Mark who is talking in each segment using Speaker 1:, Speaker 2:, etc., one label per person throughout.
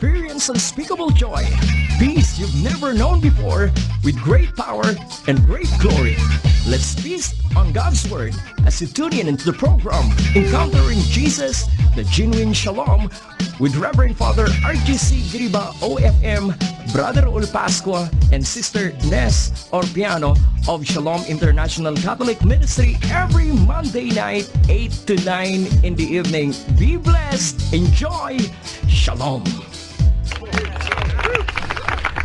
Speaker 1: experience unspeakable joy, peace you've never known before, with great power and great glory. Let's feast on God's Word as you tune in into the program Encountering Jesus, the Genuine Shalom, with Reverend Father RGC Griba OFM, Brother Ul Pascua, and Sister Nes Orpiano of Shalom International Catholic Ministry every Monday night, 8 to 9 in the evening. Be blessed. Enjoy. Shalom.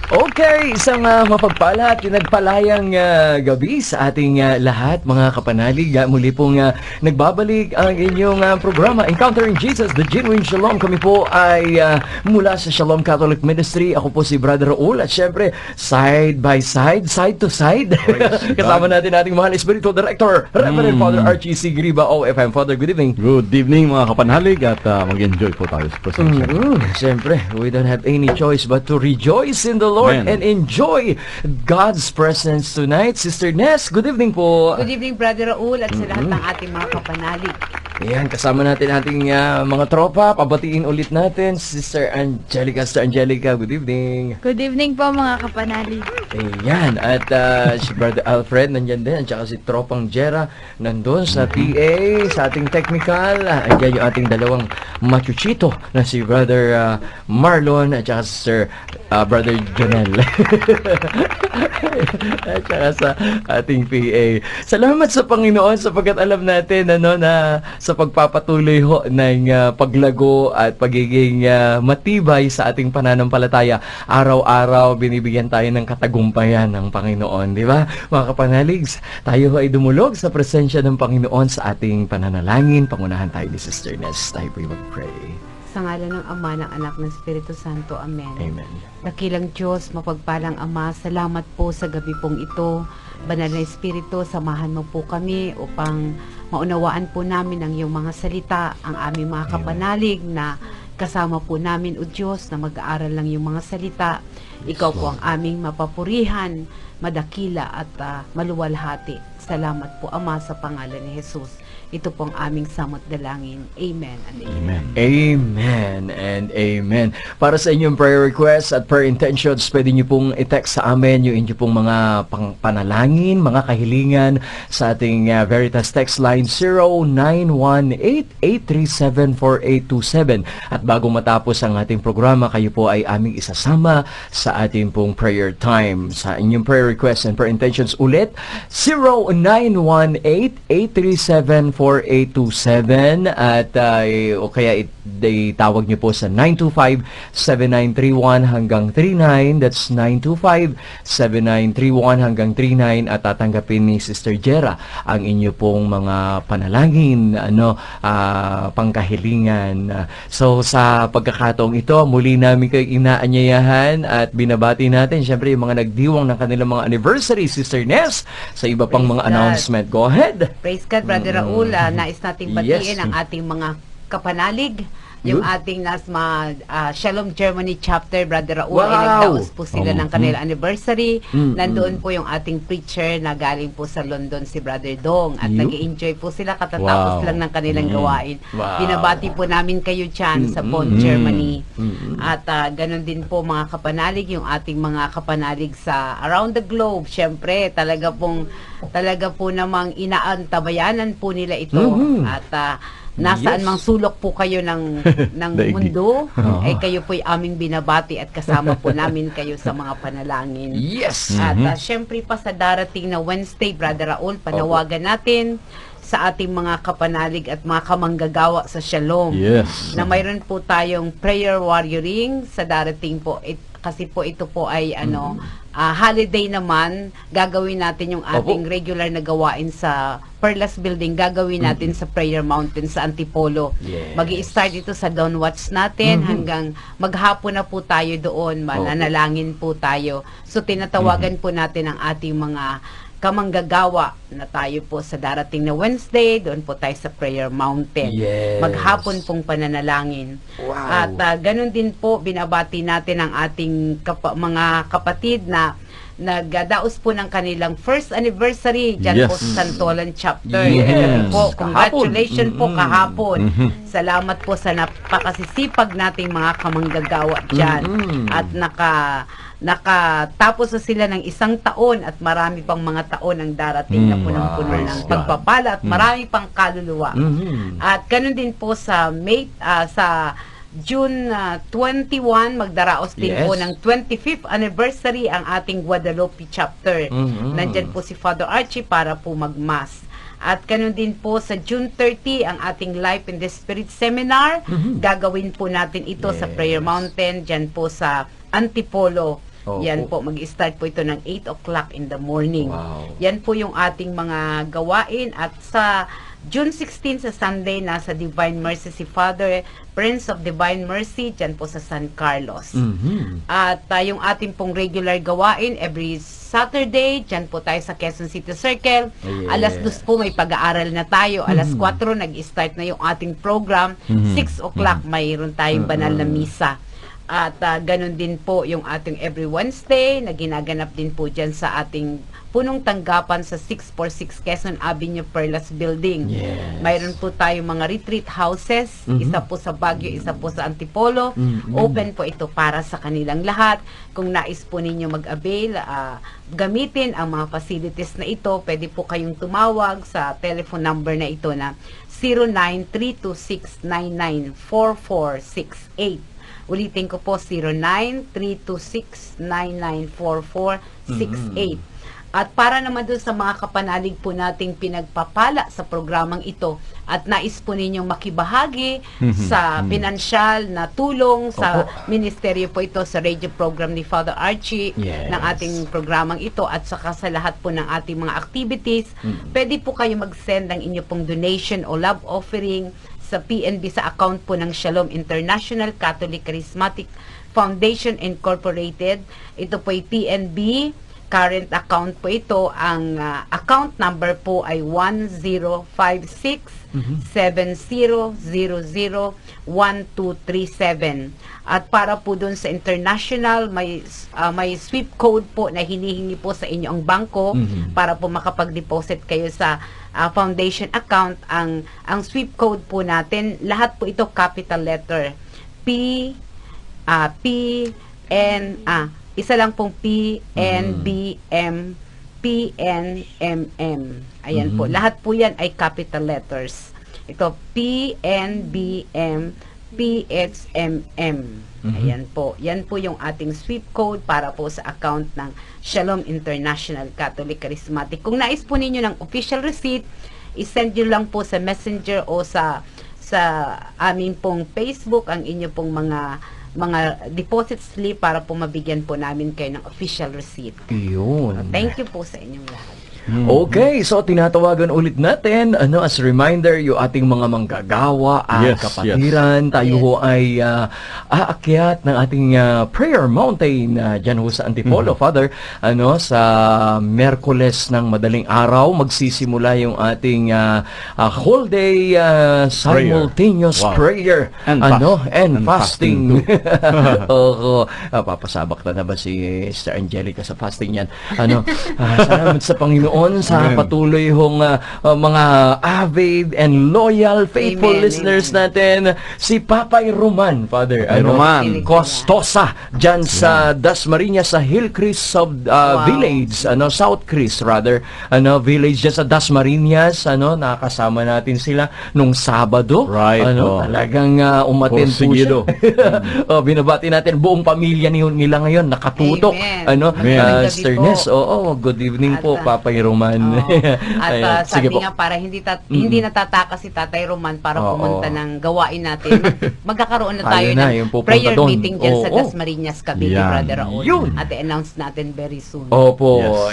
Speaker 1: Okay, isang mapagpala at pinagpalayang gabi sa ating lahat, mga kapanalig. Muli pong nagbabalik ang inyong programa, Encountering Jesus, the Genuine Shalom. Kami po ay mula sa Shalom Catholic Ministry. Ako po si Brother Raul at syempre, side by side, side to side. Kasama natin ating mahal Spiritual Director, Reverend Father RGC Griba OFM. Father, good evening.
Speaker 2: Good evening mga kapanalig at mag-enjoy po tayo sa presensya.
Speaker 1: Syempre, we don't have any choice but to rejoice in the Lord and enjoy God's presence tonight. Sister Nes, good evening po.
Speaker 3: Good evening, Brother Raul, at sa lahat ng ating mga kapanalig.
Speaker 1: Ayan, kasama natin ating mga tropa. Pabatiin ulit natin, Sister Angelica. Sister Angelica, good evening.
Speaker 4: Good evening po, mga kapanalig.
Speaker 1: Ayan, at si Brother Alfred nandyan din, at saka si Tropang Jera nandun sa PA, sa ating technical. Andyan yung ating dalawang machuchito na si Brother Marlon at saka si Sir Brother Jonel. At saka sa ating PA. Salamat sa Panginoon sapagkat alam natin na sa pagpapatuloy ho ng paglago at pagiging matibay sa ating pananampalataya. Araw-araw binibigyan tayo ng katagumpayan ng Panginoon, di ba? Mga kapanalig, tayo ay dumulog sa presensya ng Panginoon sa ating pananalangin. Pangunahan tayo ni Sister Nes. Tayo po mag-pray.
Speaker 3: Sa ngalan ng Ama, ng Anak, ng Espiritu Santo. Amen.
Speaker 1: Amen.
Speaker 3: Dakilang Diyos, mapagpalang Ama, salamat po sa gabi pong ito. Banal na Espiritu, samahan mo po kami upang maunawaan po namin ang iyong mga salita, ang aming mga kapanalig na kasama po namin, O Diyos, na mag-aaral lang yung mga salita. Ikaw po ang aming mapapurihan, madakila at maluwalhati. Salamat po, Ama, sa pangalan ni Jesus. Ito pong aming samot dalangin. Amen and amen.
Speaker 1: Amen and amen. Para sa inyong prayer requests at prayer intentions, pwede nyo pong i-text sa amin yung inyong pong mga panalangin, mga kahilingan sa ating Veritas text line 0918-837-4827. At bago matapos ang ating programa, kayo po ay aming isasama sa ating pong prayer time. Sa inyong prayer requests and prayer intentions ulit, 0918-837-4827 at o kaya itawag nyo po sa 925-7931 hanggang 39. That's 925-7931 hanggang 39 at tatanggapin ni Sister Jera ang inyo pong mga panalangin, pangkahilingan. So sa pagkakataong ito, muli namin kayo inaanyayahan at binabati natin syempre yung mga nagdiwang ng kanilang mga anniversary, Sister Nes, sa iba pang mga announcement. Go ahead.
Speaker 3: Praise God, Brother Raul. Nais nating batiin ang ating mga kapanalig. Yung ating Shalom Germany chapter, Brother Raul, ay nagdaos po sila ng kanilang anniversary. Nandoon po yung ating preacher na galing po sa London, si Brother Dong. At nag-enjoy po sila katatapos lang ng kanilang gawain. Binabati po namin kayo dyan sa Bonn, Germany. At ganun din po mga kapanalig, yung ating mga kapanalig sa around the globe. Siyempre, talaga po namang inaantabayanan po nila ito. At nasaan mang sulok po kayo ng mundo, ay kayo po'y aming binabati at kasama po namin kayo sa mga panalangin.
Speaker 1: Yes!
Speaker 3: At syempre pa sa darating na Wednesday, Brother Raul, panawagan natin sa ating mga kapanalig at mga kamanggagawa sa Shalom.
Speaker 2: Yes.
Speaker 3: Na mayroon po tayong prayer warrioring sa darating po. Kasi po ito po ay holiday naman, gagawin natin yung ating regular na gawain sa Perlas Building, gagawin natin sa Prayer Mountain sa Antipolo. Magi-start ito sa dawn watch natin hanggang maghapon na po tayo doon, mananalangin po tayo. So tinatawagan po natin ang ating mga kamanggagawa na tayo po sa darating na Wednesday, doon po tayo sa Prayer Mountain. Maghapon pong pananalangin. At ganun din po, binabati natin ang ating mga kapatid na nagdaos po ng kanilang first anniversary dyan po sa Santolan Chapter.
Speaker 2: Yes.
Speaker 3: Po, congratulations po kahapon. Salamat po sa napakasisipag nating mga kamanggagawa dyan. At nakatapos na sila ng 1 taon at marami pang mga taon ang darating na punong-puno
Speaker 2: praise
Speaker 3: ng
Speaker 2: God.
Speaker 3: pagpapala at marami pang kaluluwa. At ganun din po sa sa June 21, magdaraos din po ng 25th anniversary ang ating Guadalupe chapter. Nandyan po si Father Archie para po magmas. At ganun din po sa June 30 ang ating Life in the Spirit Seminar. Gagawin po natin ito sa Prayer Mountain, dyan po sa Antipolo. Yan po, mag-start po ito ng 8 o'clock in the morning. Yan po yung ating mga gawain. At sa June 16 sa Sunday, nasa Divine Mercy si Father, Prince of Divine Mercy, dyan po sa San Carlos. At yung ating pong regular gawain, every Saturday, dyan po tayo sa Quezon City Circle. Alas 2 po may pag-aaral na tayo. Alas 4 nag-start na yung ating program. 6 o'clock mayroon tayong banal na misa. At ganun din po yung ating every Wednesday na ginaganap din po dyan sa ating punong tanggapan sa 646 Quezon Avenue Perlas Building. Mayroon po tayong mga retreat houses, isa po sa Baguio, isa po sa Antipolo. Open po ito para sa kanilang lahat. Kung nais po ninyo mag-avail, gamitin ang mga facilities na ito, pwede po kayong tumawag sa telephone number na ito na 0932699448. Ulitin ko po, 0932699448. At para naman dun sa mga kapanalig po nating pinagpapala sa programang ito at nais po ninyong makibahagi sa pinansyal na tulong sa ministeryo po ito sa radio program ni Father Archie ng ating programang ito at saka sa lahat po ng ating mga activities, pwede po kayo mag-send ng inyo pong donation o love offering sa PNB sa account po ng Shalom International Catholic Charismatic Foundation Incorporated. Ito po ay PNB current account po ito. Ang account number po ay 1056-7000-1237. At para po dun sa international, may sweep code po na hinihingi po sa inyo ang bangko para po makapag-deposit kayo sa foundation account. Ang sweep code po natin, lahat po ito capital letter. Isa lang pong PNBM, PNMM. Ayan po. Lahat po yan ay capital letters. Ito, PNBM, PHMM. Ayan po. Yan po yung ating sweep code para po sa account ng Shalom International Catholic Charismatic. Kung nais po ninyo ng official receipt, isend nyo lang po sa Messenger o sa amin pong Facebook ang inyo pong mga deposit slip para po mabigyan po namin kayo ng official receipt.
Speaker 2: Yun.
Speaker 3: Thank you po sa inyong lahat.
Speaker 5: Okay, so tinatawagan ulit natin, as a reminder, yung ating mga manggagawa at kapatiran, tayo ho ay aakyat ng ating prayer mountain dyan ho sa Antipolo, Father, sa Merkules ng madaling araw, magsisimula yung ating whole day simultaneous prayer and fasting. Papasabak na ba si Sister Angelica sa fasting yan? Salamat sa Panginoon sa patuloy hong mga avid and loyal, faithful listeners natin. Si Papay Roman, Father.
Speaker 2: Roman
Speaker 5: Costosa, dyan sa Dasmariñas, sa Hillcrest Village, South Crest rather, village dyan sa Dasmariñas, nakasama natin sila nung Sabado. Talagang umattend po siya. Binabati natin buong pamilya nila ngayon, nakatutok. Sister Ness, good evening po, Papay Roman.
Speaker 3: At sabi nga, para hindi natatakas si Tatay Roman para pumunta ng gawain natin, magkakaroon na tayo ng prayer meeting dyan sa Dasmariñas, Cavite, Brother Raul. At i-announce natin very soon.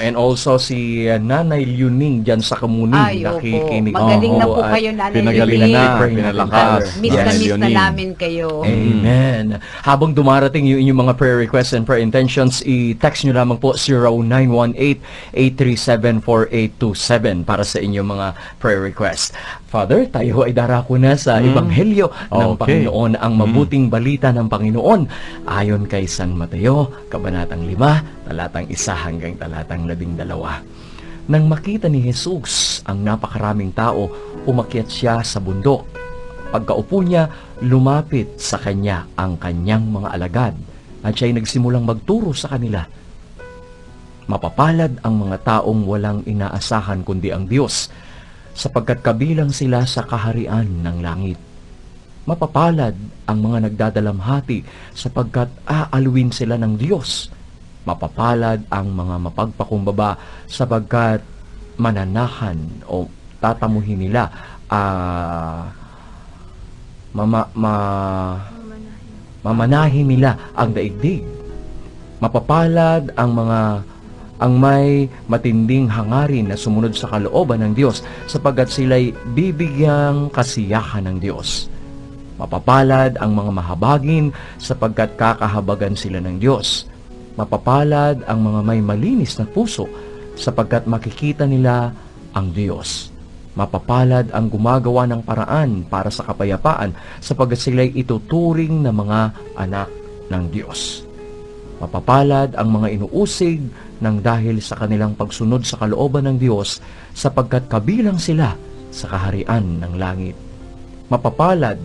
Speaker 5: And also si Nanay Luning dyan sa Kamuning, nakikinig.
Speaker 3: Magaling na po kayo, Nanay Luning.
Speaker 2: Pinalakas.
Speaker 3: Miss na namin kayo.
Speaker 5: Amen. Habang dumarating yung inyong mga prayer requests and prayer intentions, i-text nyo lamang po 0918-837-4399. 0917-257-4827 para sa inyong mga prayer request. Father, tayo ay darako na sa Ebanghelyo ng Panginoon, ang mabuting balita ng Panginoon ayon kay San Mateo, Kabanatang 5, talatang 1 hanggang talatang 12. Nang makita ni Jesus ang napakaraming tao, umakyat siya sa bundok. Pagkaupo niya, lumapit sa kanya ang kanyang mga alagad at siya'y nagsimulang magturo sa kanila. Mapapalad ang mga taong walang inaasahan kundi ang Diyos, sapagkat kabilang sila sa kaharian ng langit. Mapapalad ang mga nagdadalamhati, sapagkat aaluin sila ng Diyos. Mapapalad ang mga mapagpakumbaba, sapagkat mananahan o tatamuhin nila mamanahin nila ang daigdig. Mapapalad ang may matinding hangarin na sumunod sa kalooban ng Diyos, sapagkat sila'y bibigyang kasiyahan ng Diyos. Mapapalad ang mga mahabagin, sapagkat kakahabagan sila ng Diyos. Mapapalad ang mga may malinis na puso, sapagkat makikita nila ang Diyos. Mapapalad ang gumagawa ng paraan para sa kapayapaan, sapagkat sila'y ituturing na mga anak ng Diyos. Mapapalad ang mga inuusig ng dahil sa kanilang pagsunod sa kalooban ng Diyos, sapagkat kabilang sila sa kaharian ng langit. Mapapalad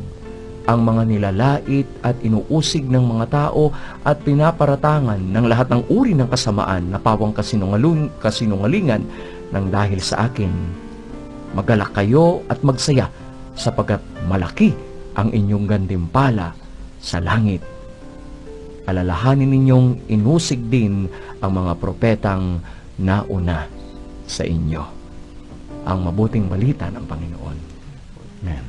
Speaker 5: ang mga nilalait at inuusig ng mga tao at pinaparatangan ng lahat ng uri ng kasamaan na pawang kasinungalingan ng dahil sa akin. Magalak kayo at magsaya, sapagkat malaki ang inyong gantimpala sa langit. Alalahanin ninyong inusig din ang mga propetang nauna sa inyo. Ang mabuting balita ng Panginoon. Amen.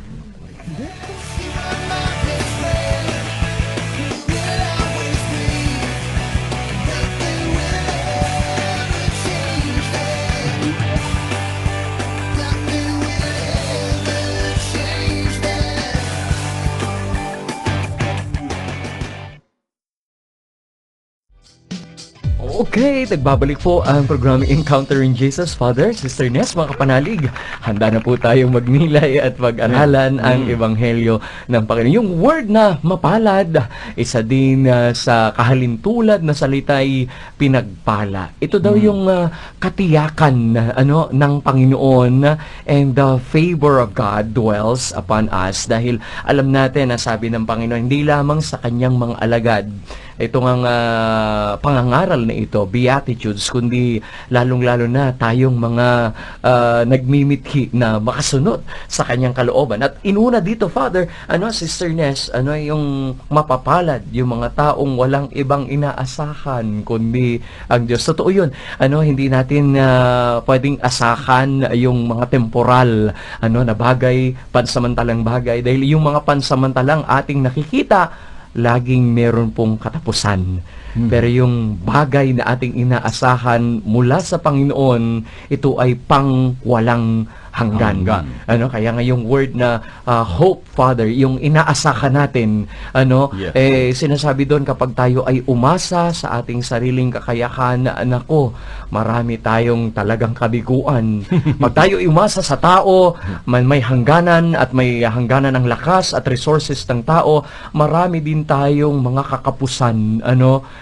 Speaker 5: Okay, nagbabalik po ang programang Encountering Jesus. Father, Sister Ness, mga kapanalig, handa na po tayong magnilay at mag-aralan ang Ebanghelyo ng Panginoon. Yung word na mapalad, isa din sa kahalintulad na salita'y pinagpala. Ito daw yung katiyakan ng Panginoon, and the favor of God dwells upon us. Dahil alam natin na sabi ng Panginoon, hindi lamang sa kanyang mga alagad, ito ngang pangangaral na ito, Beatitudes, kundi lalong-lalo na tayong mga nagmimithi na makasunod sa kanyang kalooban. At inuna dito, Father, Sister Ness, yung mapapalad, yung mga taong walang ibang inaasahan kundi ang Diyos. Totoo yun. Hindi natin pwedeng asahan yung mga temporal na bagay, pansamantalang bagay, dahil yung mga pansamantalang ating nakikita, laging meron pong katapusan. Pero yung bagay na ating inaasahan mula sa Panginoon, ito ay pang walang hanggan. Kaya nga yung word na hope, Father, yung inaasahan natin, sinasabi doon kapag tayo ay umasa sa ating sariling kakayahan, marami tayong talagang kabiguan. Pag tayo ay umasa sa tao, may hangganan at may hangganan ng lakas at resources ng tao, marami din tayong mga kakapusan.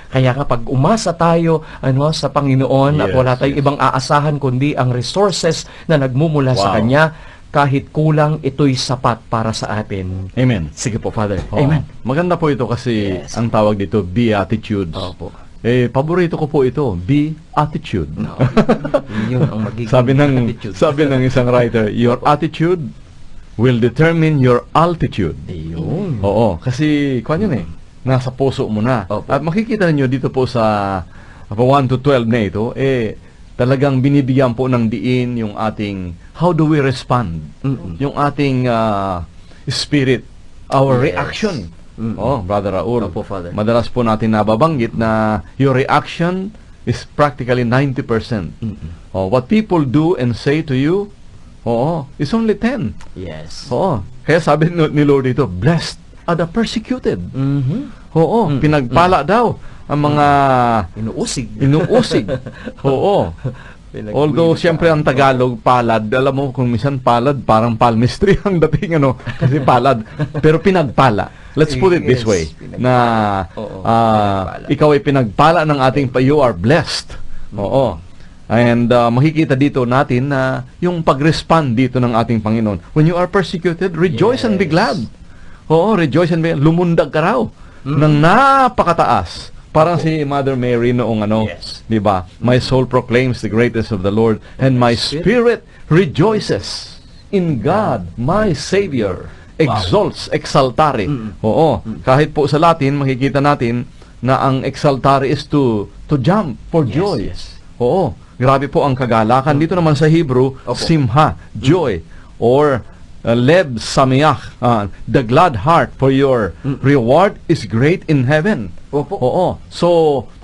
Speaker 5: Kaya kapag umasa tayo sa Panginoon, at wala tayong ibang aasahan kundi ang resources na nagmumula sa Kanya, kahit kulang, ito'y sapat para sa atin.
Speaker 2: Amen.
Speaker 5: Sige po, Father.
Speaker 2: Amen. Maganda po ito kasi ang tawag dito, Beatitudes.
Speaker 5: Opo.
Speaker 2: Paborito ko po ito, Beatitude.
Speaker 5: Yun ang magiging
Speaker 2: sabi ng isang writer, your attitude will determine your altitude.
Speaker 5: Ayun.
Speaker 2: Oo, kasi nasa puso mo na.
Speaker 5: Opo.
Speaker 2: At makikita niyo dito po sa 1 to 12 na ito, talagang binibigyan po ng diin yung ating how do we respond, yung ating spirit, our reaction. Brother Raul,
Speaker 5: Opo, Father.
Speaker 2: madalas po natin nababanggit na your reaction is practically 90%. What people do and say to you, is only 10.
Speaker 5: Yes.
Speaker 2: Kaya sabi ni Lord dito, blessed are the persecuted. Pinagpala daw ang mga
Speaker 5: Inuusig.
Speaker 2: inuusig. Although, siyempre, ang Tagalog, palad, alam mo, kung minsan palad, parang palmistry ang dating, kasi palad. Pero pinagpala. Let's put it this way, na ikaw ay pinagpala ng ating, you are blessed. Oo. And makikita dito natin na yung pag-respond dito ng ating Panginoon. When you are persecuted, rejoice and be glad. Oo, rejoice and be glad. Lumundag ka raw ng napakataas. Parang si Mother Mary noong di ba? My soul proclaims the greatness of the Lord, and my spirit rejoices in God, my Savior. Exalts, exaltare. Oo. Kahit po sa Latin, makikita natin na ang exaltare is to jump for joy. Oo. Grabe po ang kagalakan. Dito naman sa Hebrew, simha, joy, or leb samiach, the glad heart, for your reward is great in heaven. Oo. So,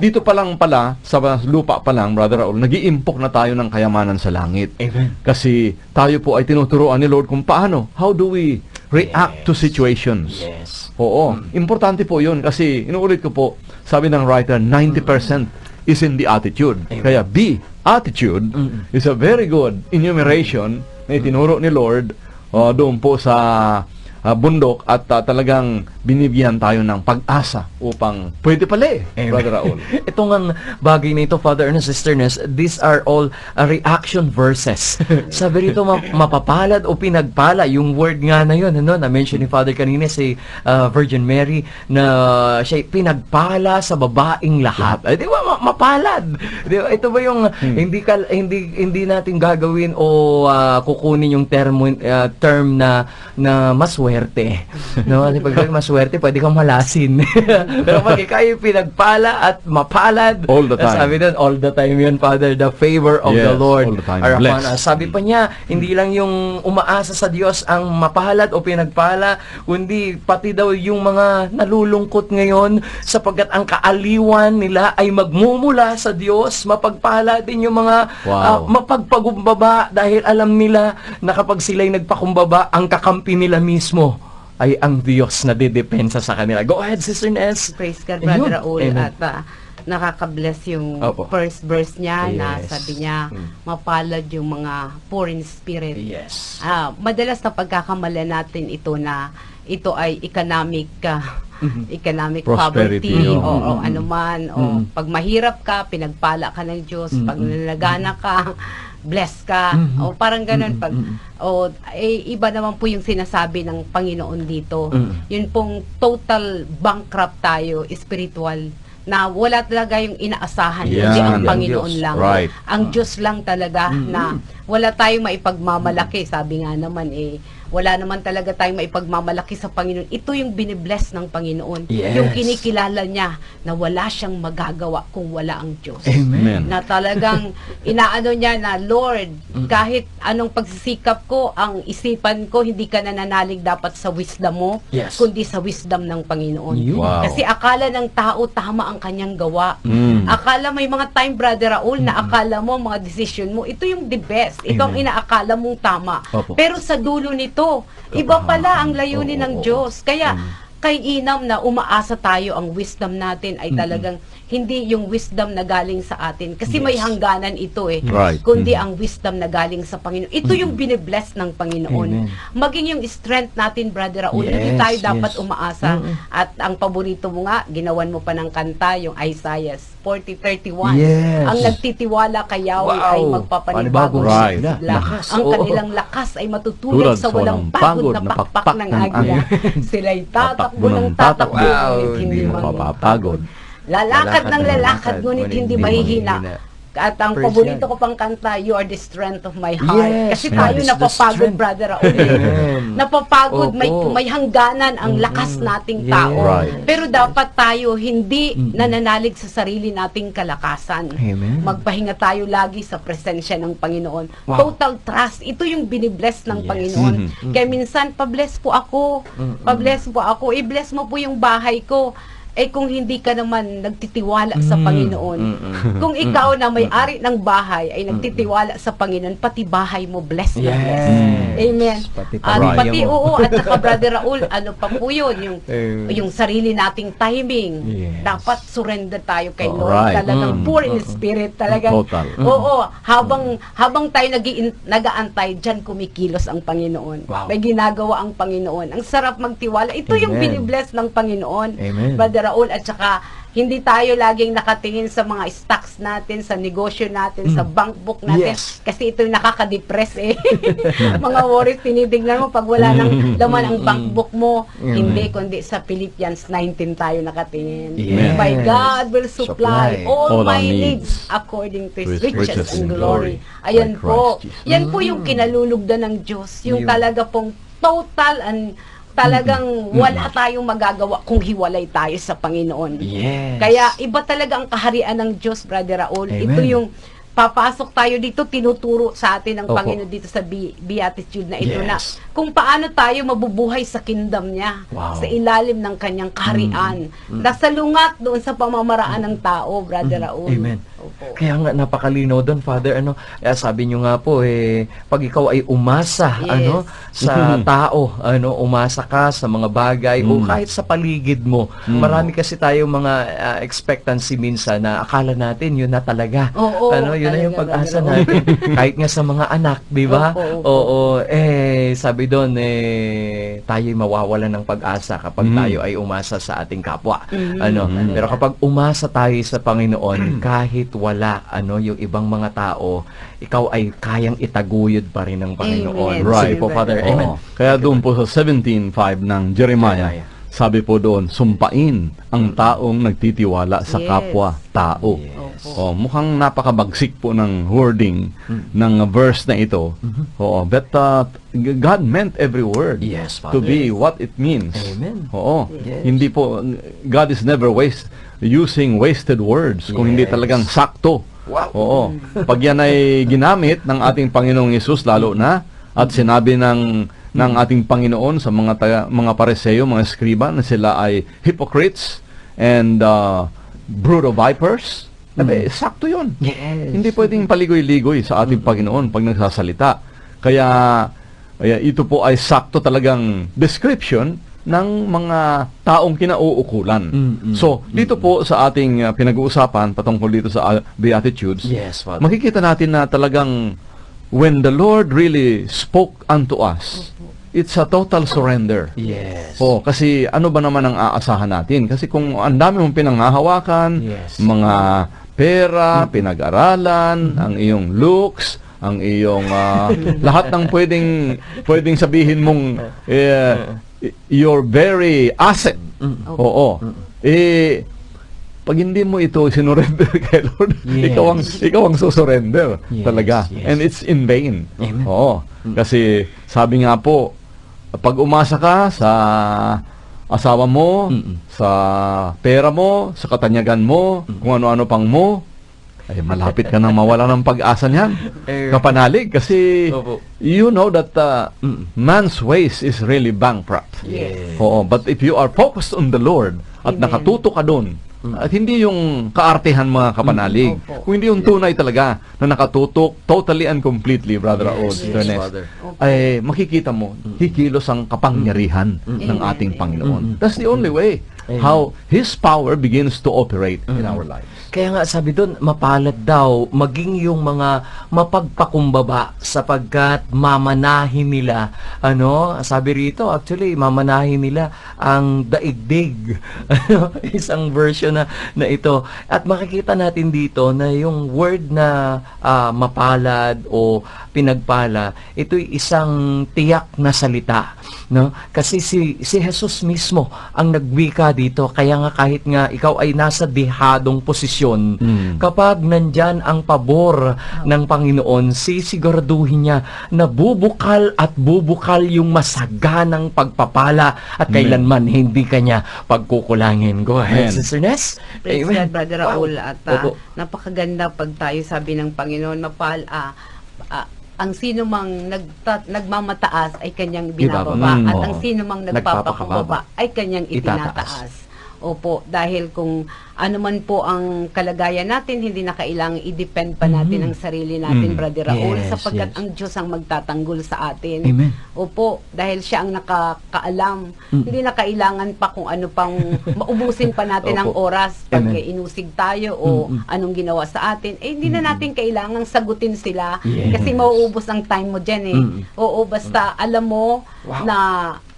Speaker 2: dito pa lang pala, sa lupa pa lang, Brother Raul, nag-iimpok na tayo ng kayamanan sa langit.
Speaker 5: Amen.
Speaker 2: Kasi tayo po ay tinuturuan ni Lord kung paano, how do we react to situations. Oo. Importante po yun kasi, inuulit ko po, sabi ng writer, 90% is in the attitude. Kaya attitude is a very good enumeration na itinuro ni Lord doon po sa bundok at talagang binibigyan tayo ng pag-asa upang pwede pala Brother Raul.
Speaker 5: Itong ang bagay na ito, Father Ernest, Sister Ness, these are all reaction verses. Sabi rito, mapapalad o pinagpala, yung word nga na yun, na-mention ni Father kanina si Virgin Mary, na siya pinagpala sa babaeng lahat. Ay, di ba, mapalad? Di ba? Ito ba yung hindi natin gagawin o kukunin yung term na maswerte. No? Kasi pag maswerte, pwede kang malasin. Pero pag ikaw yung pinagpala at mapalad,
Speaker 2: all the time.
Speaker 5: Sabi doon, all the time yun, Father, the favor of the Lord
Speaker 2: all the time.
Speaker 5: are upon us. Sabi pa niya, hindi lang yung umaasa sa Diyos ang mapalad o pinagpala, kundi pati daw yung mga nalulungkot ngayon sapagkat ang kaaliwan nila ay magmumula sa Diyos. Mapagpala din yung mga mapagpagumbaba dahil alam nila na kapag sila'y nagpakumbaba, ang kakampi nila mismo ay ang Diyos na didepensa sa kanila. Go ahead, Sister Ness.
Speaker 3: Praise God, Brother Raul. At nakaka-bless yung first verse niya na sabi niya, mapalad yung mga poor in spirit. Madalas na pagkakamala natin ito na ito ay economic poverty o anuman. Pag mahirap ka, pinagpala ka ng Diyos. Pag nalagana ka, bless ka. O parang ganun. Iba naman po yung sinasabi ng Panginoon dito. Yun pong total bankrupt tayo, spiritual, na wala talaga yung inaasahan, kundi ang Panginoon lang. Ang Diyos lang talaga na wala tayong maipagmamalaki. Sabi nga naman wala naman talaga tayong maipagmamalaki sa Panginoon. Ito yung binibless ng Panginoon. Yung kinikilala niya na wala siyang magagawa kung wala ang Diyos.
Speaker 2: Amen.
Speaker 3: Na talagang inaano niya na, Lord, kahit anong pagsisikap ko, ang isipan ko, hindi ka nananalig dapat sa wisdom mo, kundi sa wisdom ng Panginoon. Kasi akala ng tao, tama ang kanyang gawa. Akala may mga time, Brother Raul, na akala mo, mga decision mo, ito yung the best. Ito ang inaakala mong tama. Pero sa dulo nito, iba pala ang layunin ng Diyos. Kaya kay inam na umaasa tayo, ang wisdom natin ay talagang hindi yung wisdom na galing sa atin. Kasi may hangganan ito kundi ang wisdom na galing sa Panginoon. Ito yung binibless ng Panginoon. Maging yung strength natin, Brother Raul, hindi tayo dapat umaasa. At ang paborito mo nga, ginawan mo pa ng kanta, yung Isaiah 40:31. Ang nagtitiwala kay Yahweh ay magpapanibagong sigla. Ang kanilang lakas ay matutulad sa walang pagod na pakpak ng agila. Sila'y tatakbo ng tatakbo, ngunit hindi mapapagod. Lalakad ng lalakad, ngunit hindi mahihina. At ang paborito ko pang kanta, You are the strength of my heart. Kasi tayo napapagod, Brother Raul. Napapagod, may hangganan ang lakas nating tao. Pero dapat tayo hindi nananalig sa sarili nating kalakasan. Magpahinga tayo lagi sa presensya ng Panginoon. Total trust. Ito yung binibless ng Panginoon. Kaya minsan, pabless po ako. I-bless mo po yung bahay ko. kung hindi ka naman nagtitiwala sa Panginoon, kung ikaw na may-ari ng bahay ay nagtitiwala sa Panginoon, pati bahay mo blessed na blessed. Amen. At pati at saka Brother Raul, ano pa po yun, yung sarili nating timing. Dapat surrender tayo kay Lord. Talagang poor in spirit. Talagang,
Speaker 2: Total.
Speaker 3: oo, habang tayo nag-aantay, dyan kumikilos ang Panginoon.
Speaker 5: Wow.
Speaker 3: May ginagawa ang Panginoon. Ang sarap magtiwala. Ito yung binibless ng Panginoon.
Speaker 5: Amen.
Speaker 3: Brother Raul, at saka hindi tayo laging nakatingin sa mga stocks natin, sa negosyo natin, sa bank book natin.
Speaker 5: Yes.
Speaker 3: Kasi ito yung nakaka-depress eh. Mga worries, tinitignan mo pag wala nang laman ang bank book mo. Hindi, kundi sa Philippians 19 tayo nakatingin.
Speaker 5: Yes.
Speaker 3: My God will supply all
Speaker 2: All our
Speaker 3: my
Speaker 2: needs
Speaker 3: needs according to His
Speaker 2: with
Speaker 3: riches and
Speaker 2: and
Speaker 3: glory.
Speaker 2: glory
Speaker 3: Ayan
Speaker 2: by
Speaker 3: po.
Speaker 2: Christ Jesus.
Speaker 3: Yan po yung kinalulugdan ng Diyos. Yung
Speaker 5: Yun.
Speaker 3: talaga pong total and talagang wala tayong magagawa kung hiwalay tayo sa Panginoon.
Speaker 5: Yes.
Speaker 3: Kaya iba talaga ang kaharian ng Diyos, Brother Raul.
Speaker 5: Amen.
Speaker 3: Ito yung papasok tayo dito, tinuturo sa atin ng
Speaker 5: Opo.
Speaker 3: Panginoon dito sa Beatitude na ito
Speaker 5: Yes.
Speaker 3: na kung paano tayo mabubuhay sa kingdom niya,
Speaker 5: Wow.
Speaker 3: sa ilalim ng kanyang kaharian. Nasalungat doon sa pamamaraan ng tao, Brother Raul.
Speaker 5: Amen.
Speaker 3: Opo.
Speaker 5: Kaya nga napakalinaw doon, Father, sabi niyo nga po pag ikaw ay umasa
Speaker 3: Yes.
Speaker 5: sa tao, umasa ka sa mga bagay o kahit sa paligid mo. Marami kasi tayo mga expectancy minsan na akala natin yun na talaga.
Speaker 3: Oo,
Speaker 5: yun na yung
Speaker 3: talaga,
Speaker 5: pag-asa
Speaker 3: Brother
Speaker 5: natin. Kahit nga sa mga anak, 'di ba?
Speaker 3: Opo,
Speaker 5: Oo, sabi doon tayo'y mawawalan ng pag-asa kapag tayo ay umasa sa ating kapwa. Pero kapag umasa tayo sa Panginoon, kahit wala yung ibang mga tao, ikaw ay kayang itaguyod pa rin ng Panginoon.
Speaker 3: Amen.
Speaker 2: Right.
Speaker 5: Sige po, Father.
Speaker 2: Oo.
Speaker 5: Amen.
Speaker 2: Kaya doon po sa 17:5 ng Jeremiah, sabi po doon, sumpain ang taong nagtitiwala sa
Speaker 3: Yes.
Speaker 2: kapwa-tao.
Speaker 5: Yes.
Speaker 2: Oh, mukhang napakabagsik po ng wording ng verse na ito. Oo, but God meant every word
Speaker 5: Yes,
Speaker 2: to
Speaker 5: Father.
Speaker 2: be what it means.
Speaker 5: Amen.
Speaker 2: Oo.
Speaker 5: Yes.
Speaker 2: Hindi po, God is never using wasted words kung hindi
Speaker 5: Yes.
Speaker 2: talagang sakto.
Speaker 5: Wow.
Speaker 2: Oo. Pag yan ay ginamit ng ating Panginoong Yesus lalo na at sinabi ng ating Panginoon sa mga pariseo, mga eskriba na sila ay hypocrites and brood of vipers, sakto 'yon.
Speaker 5: Yes.
Speaker 2: Hindi pwedeng paligoy-ligoy sa ating Panginoon pag nagsasalita. Kaya ito po ay sakto talagang description ng mga taong kinauukulan. So, dito po sa ating pinag-uusapan patungkol dito sa Beatitudes,
Speaker 5: Yes, Father.
Speaker 2: makikita natin na talagang when the Lord really spoke unto us, it's a total surrender.
Speaker 5: Yes.
Speaker 2: Kasi ano ba naman ang aasahan natin? Kasi kung ang dami mong pinanghahawakan,
Speaker 5: Yes.
Speaker 2: mga pera, pinag-aralan, ang iyong looks, ang iyong lahat ng pwedeng sabihin mong your very asset. Oo. Pag hindi mo ito sinurrender kay Lord,
Speaker 5: Yes.
Speaker 2: ikaw ang susurrender
Speaker 5: Yes,
Speaker 2: talaga.
Speaker 5: yes.
Speaker 2: And it's in vain.
Speaker 5: Amen.
Speaker 2: Oo. Kasi sabi nga po, pag umasa ka sa asawa mo, sa pera mo, sa katanyagan mo, kung ano-ano pang mo, ay malapit ka nang mawala ng pag-asa niyan. Kapanalig kasi
Speaker 5: Opo.
Speaker 2: you know that man's ways is really bankrupt.
Speaker 5: Yes.
Speaker 2: Oo, but if you are focused on the Lord at
Speaker 3: Amen.
Speaker 2: nakatuto ka doon, at hindi yung kaartehan mga kapanalig,
Speaker 3: Opo.
Speaker 2: kung hindi yung tunay talaga na nakatutok totally and completely, Brother Raul,
Speaker 5: Yes,
Speaker 2: Sister Nes,
Speaker 5: Father.
Speaker 2: ay makikita mo, hikilos ang kapangyarihan ng
Speaker 3: Amen.
Speaker 2: ating Panginoon. That's the only way how His power begins to operate in our lives.
Speaker 5: Kaya nga sabi doon, mapalad daw maging yung mga mapagpakumbaba sapagkat mamanahin nila, sabi rito, actually, mamanahin nila ang daigdig. Isang version na ito. At makikita natin dito na yung word na mapalad o pinagpala, ito'y isang tiyak na salita. No? Kasi si Jesus mismo ang nagwika dito. Kaya nga kahit nga ikaw ay nasa dihadong posisyon, kapag nandyan ang pabor ng Panginoon, sisiguraduhin niya na bubukal at bubukal yung masaganang pagpapala at kailanman hindi kanya pagkukulangin. Go ahead,
Speaker 2: Amen.
Speaker 5: Sister Nes.
Speaker 3: Praise
Speaker 5: Amen.
Speaker 3: God, Brother Raul. At
Speaker 5: Opo.
Speaker 3: napakaganda pag tayo sabi ng Panginoon, ang sino mang nagmamataas ay kanyang binababa
Speaker 2: Ibababa.
Speaker 3: at
Speaker 2: Oo.
Speaker 3: ang sino mang nagpapakumbaba ay kanyang
Speaker 5: Itataas.
Speaker 3: itinataas. Opo, dahil kung ano man po ang kalagayan natin, hindi na kailangang i-depend pa natin ang sarili natin, Brother Raul,
Speaker 5: Yes,
Speaker 3: sapagkat
Speaker 5: yes.
Speaker 3: ang Diyos ang magtatanggol sa atin.
Speaker 5: Amen.
Speaker 3: Opo, dahil siya ang nakakaalam. Hindi na kailangan pa kung ano pang maubusin pa natin ang
Speaker 2: Opo.
Speaker 3: oras pag
Speaker 5: Amen.
Speaker 3: inusig tayo o anong ginawa sa atin. Eh, hindi na natin kailangang sagutin sila
Speaker 5: Yes.
Speaker 3: kasi mauubos ang time mo dyan eh. Oo, basta alam mo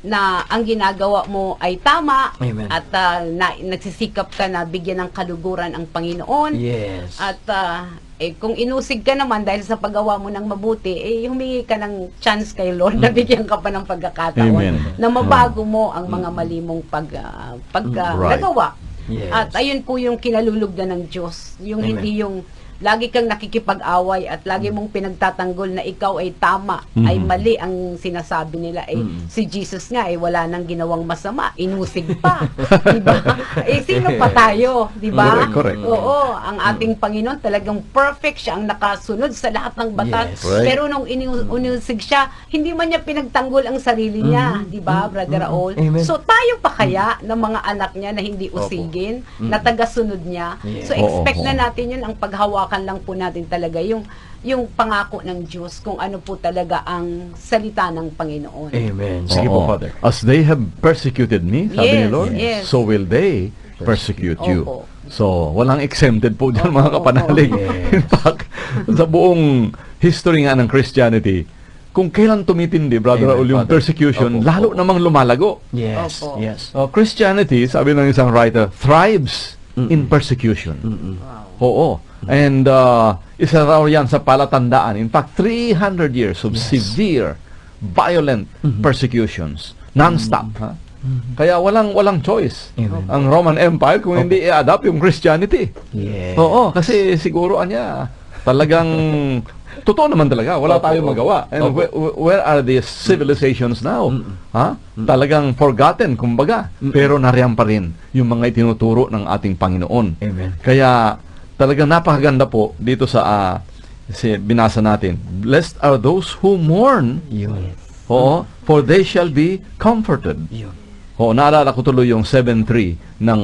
Speaker 3: na ang ginagawa mo ay tama
Speaker 5: Amen.
Speaker 3: at nagsisikap ka na bigyan ng kaluguran ang Panginoon.
Speaker 5: Yes.
Speaker 3: At kung inusig ka naman dahil sa paggawa mo ng mabuti, humingi ka ng chance kay Lord na bigyan ka pa ng pagkakataon
Speaker 2: Amen.
Speaker 3: na mabago mo ang mga mali mong
Speaker 2: Right.
Speaker 3: nagawa.
Speaker 5: Yes.
Speaker 3: At ayun po yung kinalulugdan ng Diyos. Yung
Speaker 5: Amen.
Speaker 3: hindi yung lagi kang nakikipag-away at lagi mong pinagtatanggol na ikaw ay tama, ay mali ang sinasabi nila. Si Jesus nga wala nang ginawang masama, inusig pa. Diba? Sino pa tayo? Diba?
Speaker 2: Correct.
Speaker 3: Oo, ang ating Panginoon talagang perfect siya, ang nakasunod sa lahat ng batas.
Speaker 5: Yes.
Speaker 2: Right.
Speaker 3: Pero nung inusig siya, hindi man niya pinagtanggol ang sarili niya. Diba, Brother Raul?
Speaker 5: Amen.
Speaker 3: So tayo pa kaya ng mga anak niya na hindi usigin, na tagasunod niya.
Speaker 5: Yes.
Speaker 3: So expect
Speaker 2: Oo.
Speaker 3: na natin yun, ang paghawakan lang po natin talaga yung pangako ng Diyos kung ano po talaga ang salita ng Panginoon.
Speaker 5: Amen. Sige
Speaker 2: Oo.
Speaker 5: po, Father.
Speaker 2: As they have persecuted me, sabi ni
Speaker 3: Yes,
Speaker 2: Lord,
Speaker 3: yes.
Speaker 2: so will they persecute you.
Speaker 3: Opo.
Speaker 2: So, walang exempted po dyan,
Speaker 3: Opo,
Speaker 2: mga kapanalig.
Speaker 5: opo. Yes.
Speaker 2: In fact, sa buong history nga ng Christianity, kung kailan tumitindi, Brother
Speaker 5: Amen,
Speaker 2: Raul, yung
Speaker 5: Father.
Speaker 2: persecution,
Speaker 5: Opo,
Speaker 2: lalo
Speaker 5: opo.
Speaker 2: namang lumalago.
Speaker 5: Yes.
Speaker 3: Opo.
Speaker 5: Yes.
Speaker 2: Christianity, sabi ng isang writer, thrives in persecution. Oo. And isa raw yan sa palatandaan. In fact, 300 years of severe, violent persecutions. Non-stop. Ha? Kaya walang choice.
Speaker 5: Amen.
Speaker 2: Ang Roman Empire kung hindi i-adapt yung Christianity.
Speaker 5: Yes.
Speaker 2: Oo, kasi siguro anya talagang totoo naman talaga, wala
Speaker 5: Opo,
Speaker 2: tayong
Speaker 5: opo.
Speaker 2: magawa. And
Speaker 5: Opo.
Speaker 2: where are these civilizations now? Ha? Talagang forgotten, kumbaga. Pero nariyan pa rin yung mga itinuturo ng ating Panginoon.
Speaker 5: Amen.
Speaker 2: Kaya talagang napakaganda po dito sa binasa natin. Blessed are those who mourn.
Speaker 5: Yun.
Speaker 2: Oo, for they shall be comforted.
Speaker 5: Yun.
Speaker 2: Oo, naalala ko tuloy yung 7:3 ng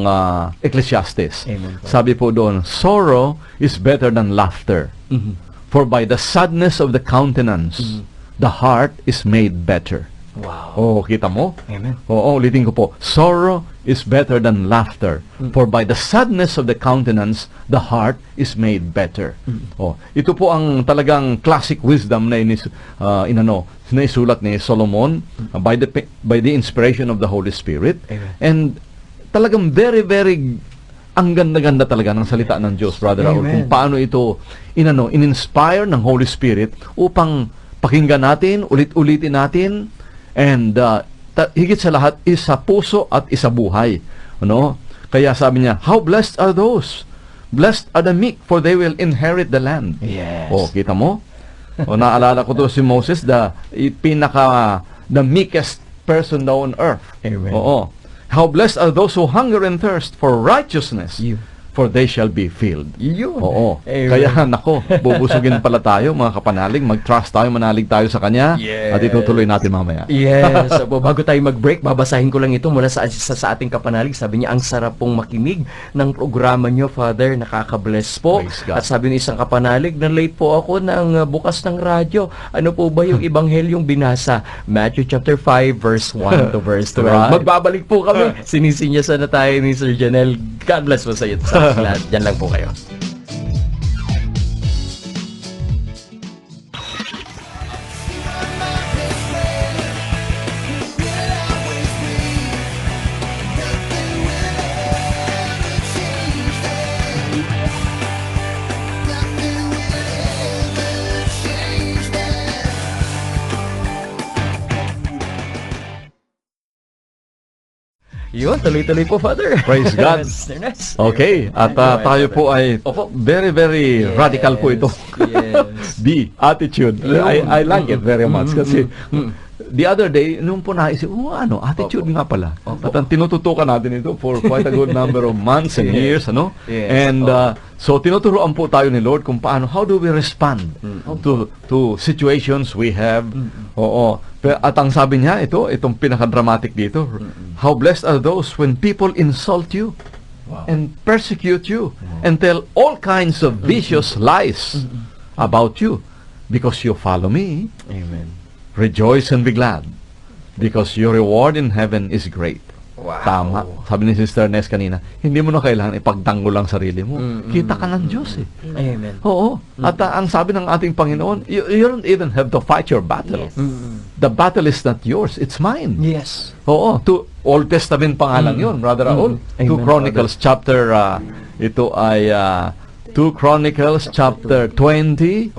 Speaker 2: Ecclesiastes.
Speaker 5: Amen.
Speaker 2: Sabi po doon, sorrow is better than laughter. For by the sadness of the countenance, the heart is made better.
Speaker 5: Wow.
Speaker 2: Oh, kita mo?
Speaker 5: Amen.
Speaker 2: Oo, ulitin ko po. Sorrow is better than laughter. For by the sadness of the countenance, the heart is made better. Oh, ito po ang talagang classic wisdom na naisulat ni Solomon by the inspiration of the Holy Spirit.
Speaker 5: Amen.
Speaker 2: And talagang very, very ang ganda-ganda talaga ng salita ng Diyos, Brother Raul,
Speaker 5: Amen.
Speaker 2: kung paano ito in-inspire ng Holy Spirit upang pakinggan natin, ulit-ulitin natin, and higit sa lahat, isa puso at isa buhay. Ano? Kaya sabi niya, how blessed are those? Blessed are the meek, for they will inherit the land.
Speaker 5: Yes.
Speaker 2: O, kita mo? O, naalala ko to si Moses, the meekest person daw on earth.
Speaker 5: Amen.
Speaker 2: Oo. How blessed are those who hunger and thirst for righteousness,
Speaker 5: You.
Speaker 2: for they shall be filled.
Speaker 5: Yun.
Speaker 2: Oo.
Speaker 5: Amen.
Speaker 2: Kaya nako, bubusugin pala tayo, mga kapanalig, mag-trust tayo, manalig tayo sa Kanya,
Speaker 5: Yes.
Speaker 2: at itutuloy natin mamaya.
Speaker 5: Yes. Bago tayo mag-break, babasahin ko lang ito mula sa ating kapanalig. Sabi niya, ang sarap pong makinig ng programa niyo, Father. Nakaka-bless po.
Speaker 2: Praise God.
Speaker 5: At sabi ni isang kapanalig, na late po ako ng bukas ng radyo. Ano po ba yung ebanghelyong binasa? Matthew chapter 5, verse 1 to verse 12.
Speaker 2: Right.
Speaker 5: Magbabalik po kami. Sinisinyasan na tayo ni Sir Janelle. God bless po sa iyo. Sa lahat. Diyan lang po kayo. Yun, tuloy-tuloy po, Father.
Speaker 2: Praise God.
Speaker 5: Mr. Ness.
Speaker 2: Okay, at tayo po ay very, very
Speaker 5: Yes.
Speaker 2: radical po ito.
Speaker 5: Yes.
Speaker 2: B, attitude. I like it very much kasi the other day, nung po naisip, attitude nga pala. At ang tinututukan natin ito for quite a good number of months and years, ano?
Speaker 5: Yes.
Speaker 2: And so tinuturuan po tayo ni Lord kung paano, how do we respond to situations we have. Oo. At ang sabi niya, itong pinaka-dramatic dito, how blessed are those when people insult you and persecute you and tell all kinds of vicious lies about you because you follow me.
Speaker 5: Amen.
Speaker 2: Rejoice and be glad because your reward in heaven is great.
Speaker 5: Wow.
Speaker 2: Tama. Sabi ni Sister Nes kanina, hindi mo na kailangan ipagtanggol lang sarili mo. Kita ka ng Diyos eh.
Speaker 5: Amen.
Speaker 2: Oo. At ang sabi ng ating Panginoon, you don't even have to fight your battle.
Speaker 3: Yes.
Speaker 2: The battle is not yours, it's mine.
Speaker 5: Yes.
Speaker 2: Oo. Old Testament pa nga lang yun, Brother Raul. 2
Speaker 5: Amen,
Speaker 2: Chronicles chapter, ito ay 2 Chronicles chapter 20,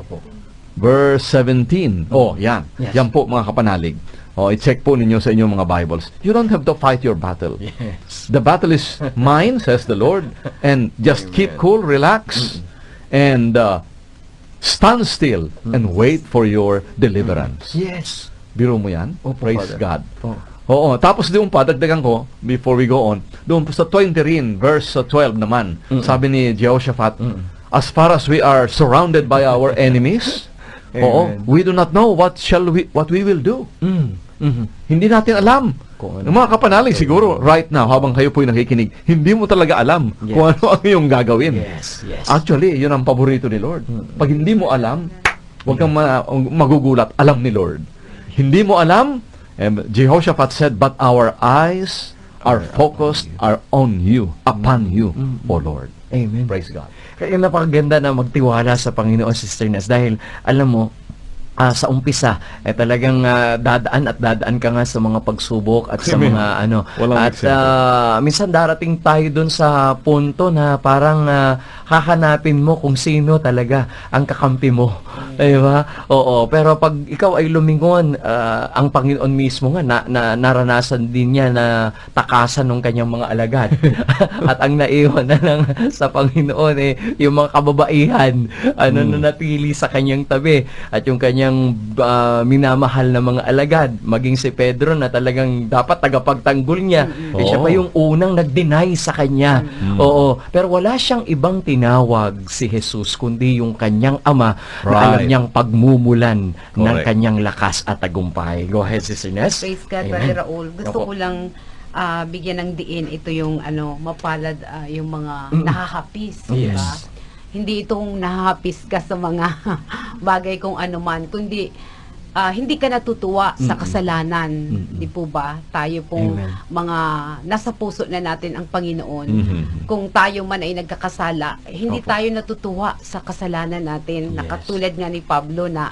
Speaker 2: verse 17. Oh, yan.
Speaker 5: Yes.
Speaker 2: Yan po mga kapanalig. Oh, i-check po ninyo sa inyong mga Bibles. You don't have to fight your battle.
Speaker 5: Yes.
Speaker 2: The battle is mine, says the Lord. And just keep cool, relax, and stand still and wait for your deliverance.
Speaker 5: Yes.
Speaker 2: Biro mo yan? Praise
Speaker 5: Father.
Speaker 2: God.
Speaker 5: Oh.
Speaker 2: Oo. Tapos doon pa, dagdagan ko, before we go on, doon pa sa 20 rin, verse 12 naman, sabi ni Jehoshaphat, as far as we are surrounded by our enemies,
Speaker 5: Amen.
Speaker 2: we do not know what we will do. Hindi natin alam. Yung mga kapanalig siguro, right now, habang kayo po'y nakikinig, hindi mo talaga alam kung ano ang iyong gagawin.
Speaker 5: Yes.
Speaker 2: Actually, yun ang paborito ni Lord. Pag hindi mo alam, huwag kang magugulat. Alam ni Lord. Hindi mo alam, Jehoshaphat said, but our eyes are focused are on you, upon you, O Lord.
Speaker 5: Amen.
Speaker 2: Praise God.
Speaker 5: Kaya napakaganda na magtiwala sa Panginoon, Sister Nes, dahil alam mo, sa umpisa talagang dadaan ka nga sa mga pagsubok at sa
Speaker 2: Amen.
Speaker 5: mga
Speaker 2: Walang
Speaker 5: at minsan darating tayo doon sa punto na parang hahanapin mo kung sino talaga ang kakampi mo, di ba? Oo, pero pag ikaw ay lumingon, ang Panginoon mismo nga naranasan din niya na takasan ng kanyang mga alagad. At ang naiwan na lang sa Panginoon yung mga kababaihan na natili sa kanyang tabi at yung kanyang minamahal na mga alagad, maging si Pedro na talagang dapat tagapagtanggol niya. Siya pa yung unang nag-deny sa kanya. Oo, pero wala siyang ibang tinawag si Jesus kundi yung kanyang ama na alam niyang pagmumulan ng kanyang lakas at tagumpay. Go ahead, Sister Nes.
Speaker 3: Praise God, Brother Raul. Gusto ko lang bigyan ng diin ito yung mapalad yung mga nahahapis,
Speaker 5: Yes.
Speaker 3: diba? Hindi itong nahahapis ka sa mga bagay kung ano man, kundi hindi ka natutuwa sa kasalanan, di po ba? Tayo pong mga nasa puso na natin ang Panginoon. Kung tayo man ay nagkakasala, hindi tayo natutuwa sa kasalanan natin. Nakatulad nga ni Pablo na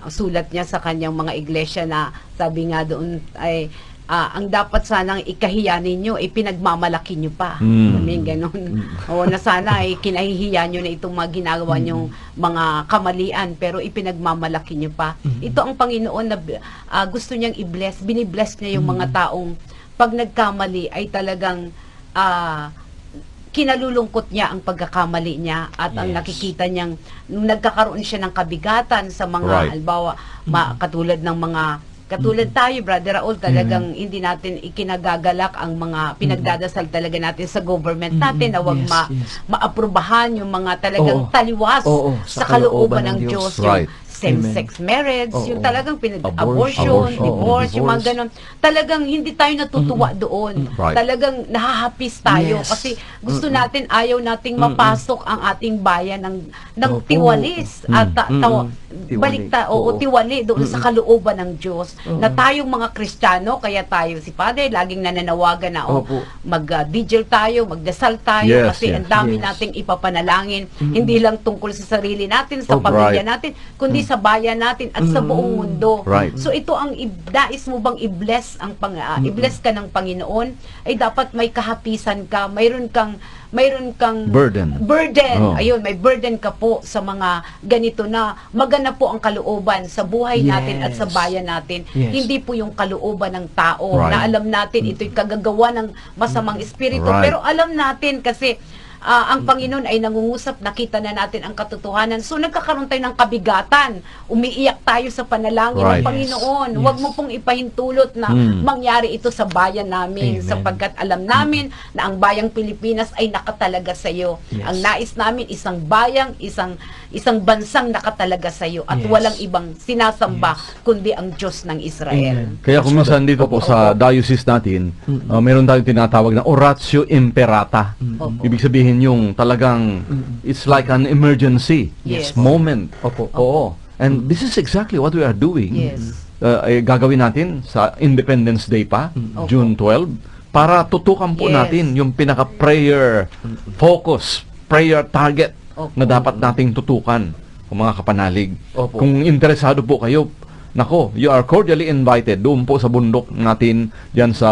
Speaker 3: sulat niya sa kanyang mga iglesia na sabi nga doon ay ang dapat sanang ikahiya ninyo, pinagmamalaki nyo pa. May ganun. O na sana kinahihiya nyo na itong mga ginagawa nyong mga kamalian, pero ipinagmamalaki nyo pa. Ito ang Panginoon na gusto niyang i-bless. Binibless niya yung mga taong pag nagkamali ay talagang kinalulungkot niya ang pagkakamali niya at ang nakikita niyang nagkakaroon siya ng kabigatan sa mga halimbawa katulad ng mga katulad tayo, Brother Raul, talagang hindi natin ikinagagalak ang mga pinagdadasal talaga natin sa government natin na wag maaprubahan yung mga talagang taliwas sa kalooban ng Diyos. Yung same-sex marriage, yung talagang abortion, divorce, yung mga ganun. Talagang hindi tayo natutuwa doon. Talagang nahahapis tayo kasi gusto natin, ayaw nating mapasok ang ating bayan ng tiwalis at tiwali doon sa kalooban ng Diyos na tayong mga Kristiyano, kaya tayo si Father laging nananawagan na mag-vigil tayo, magdasal tayo kasi ang dami nating ipapanalangin, hindi lang tungkol sa sarili natin, sa pamilya natin, kundi sa bayan natin at sa buong mundo. So ito ang nais mo bang i-bless i-bless ka ng Panginoon, ay dapat may kahapisan ka, mayroon kang burden. Ayun, may burden ka po sa mga ganito na magana po ang kalooban sa buhay natin at sa bayan natin. Hindi po yung kalooban ng tao na alam natin ito'y kagagawa ng masamang espiritu, pero alam natin kasi ang Panginoon ay nangungusap, nakita na natin ang katotohanan. So nagkakaroon tayo ng kabigatan. Umiiyak tayo sa panalangin
Speaker 2: Right.
Speaker 3: ng Panginoon. Huwag mo pong ipahintulot na mangyari ito sa bayan namin,
Speaker 5: Amen.
Speaker 3: sapagkat alam namin na ang bayang Pilipinas ay nakatalaga sa iyo.
Speaker 5: Yes.
Speaker 3: Ang nais namin isang bayang, isang bansang nakatalaga sa iyo at
Speaker 5: Yes.
Speaker 3: walang ibang sinasamba kundi ang Diyos ng Israel.
Speaker 5: Amen.
Speaker 2: Kaya kung minsan dito po sa diocese natin, meron tayong tinatawag na oratio imperata.
Speaker 3: Opo.
Speaker 2: Ibig sabihin yung talagang it's like an emergency
Speaker 3: Yes.
Speaker 2: moment.
Speaker 5: Opo.
Speaker 2: Oo. And this is exactly what we are doing.
Speaker 3: Yes.
Speaker 2: Gagawin natin sa Independence Day pa,
Speaker 3: Opo.
Speaker 2: June 12, para tutukan po
Speaker 3: Yes.
Speaker 2: natin yung pinaka-prayer focus, prayer target
Speaker 3: Opo.
Speaker 2: na dapat nating tutukan kung mga kapanalig.
Speaker 5: Opo.
Speaker 2: Kung interesado po kayo, nako, you are cordially invited doon po sa bundok natin diyan sa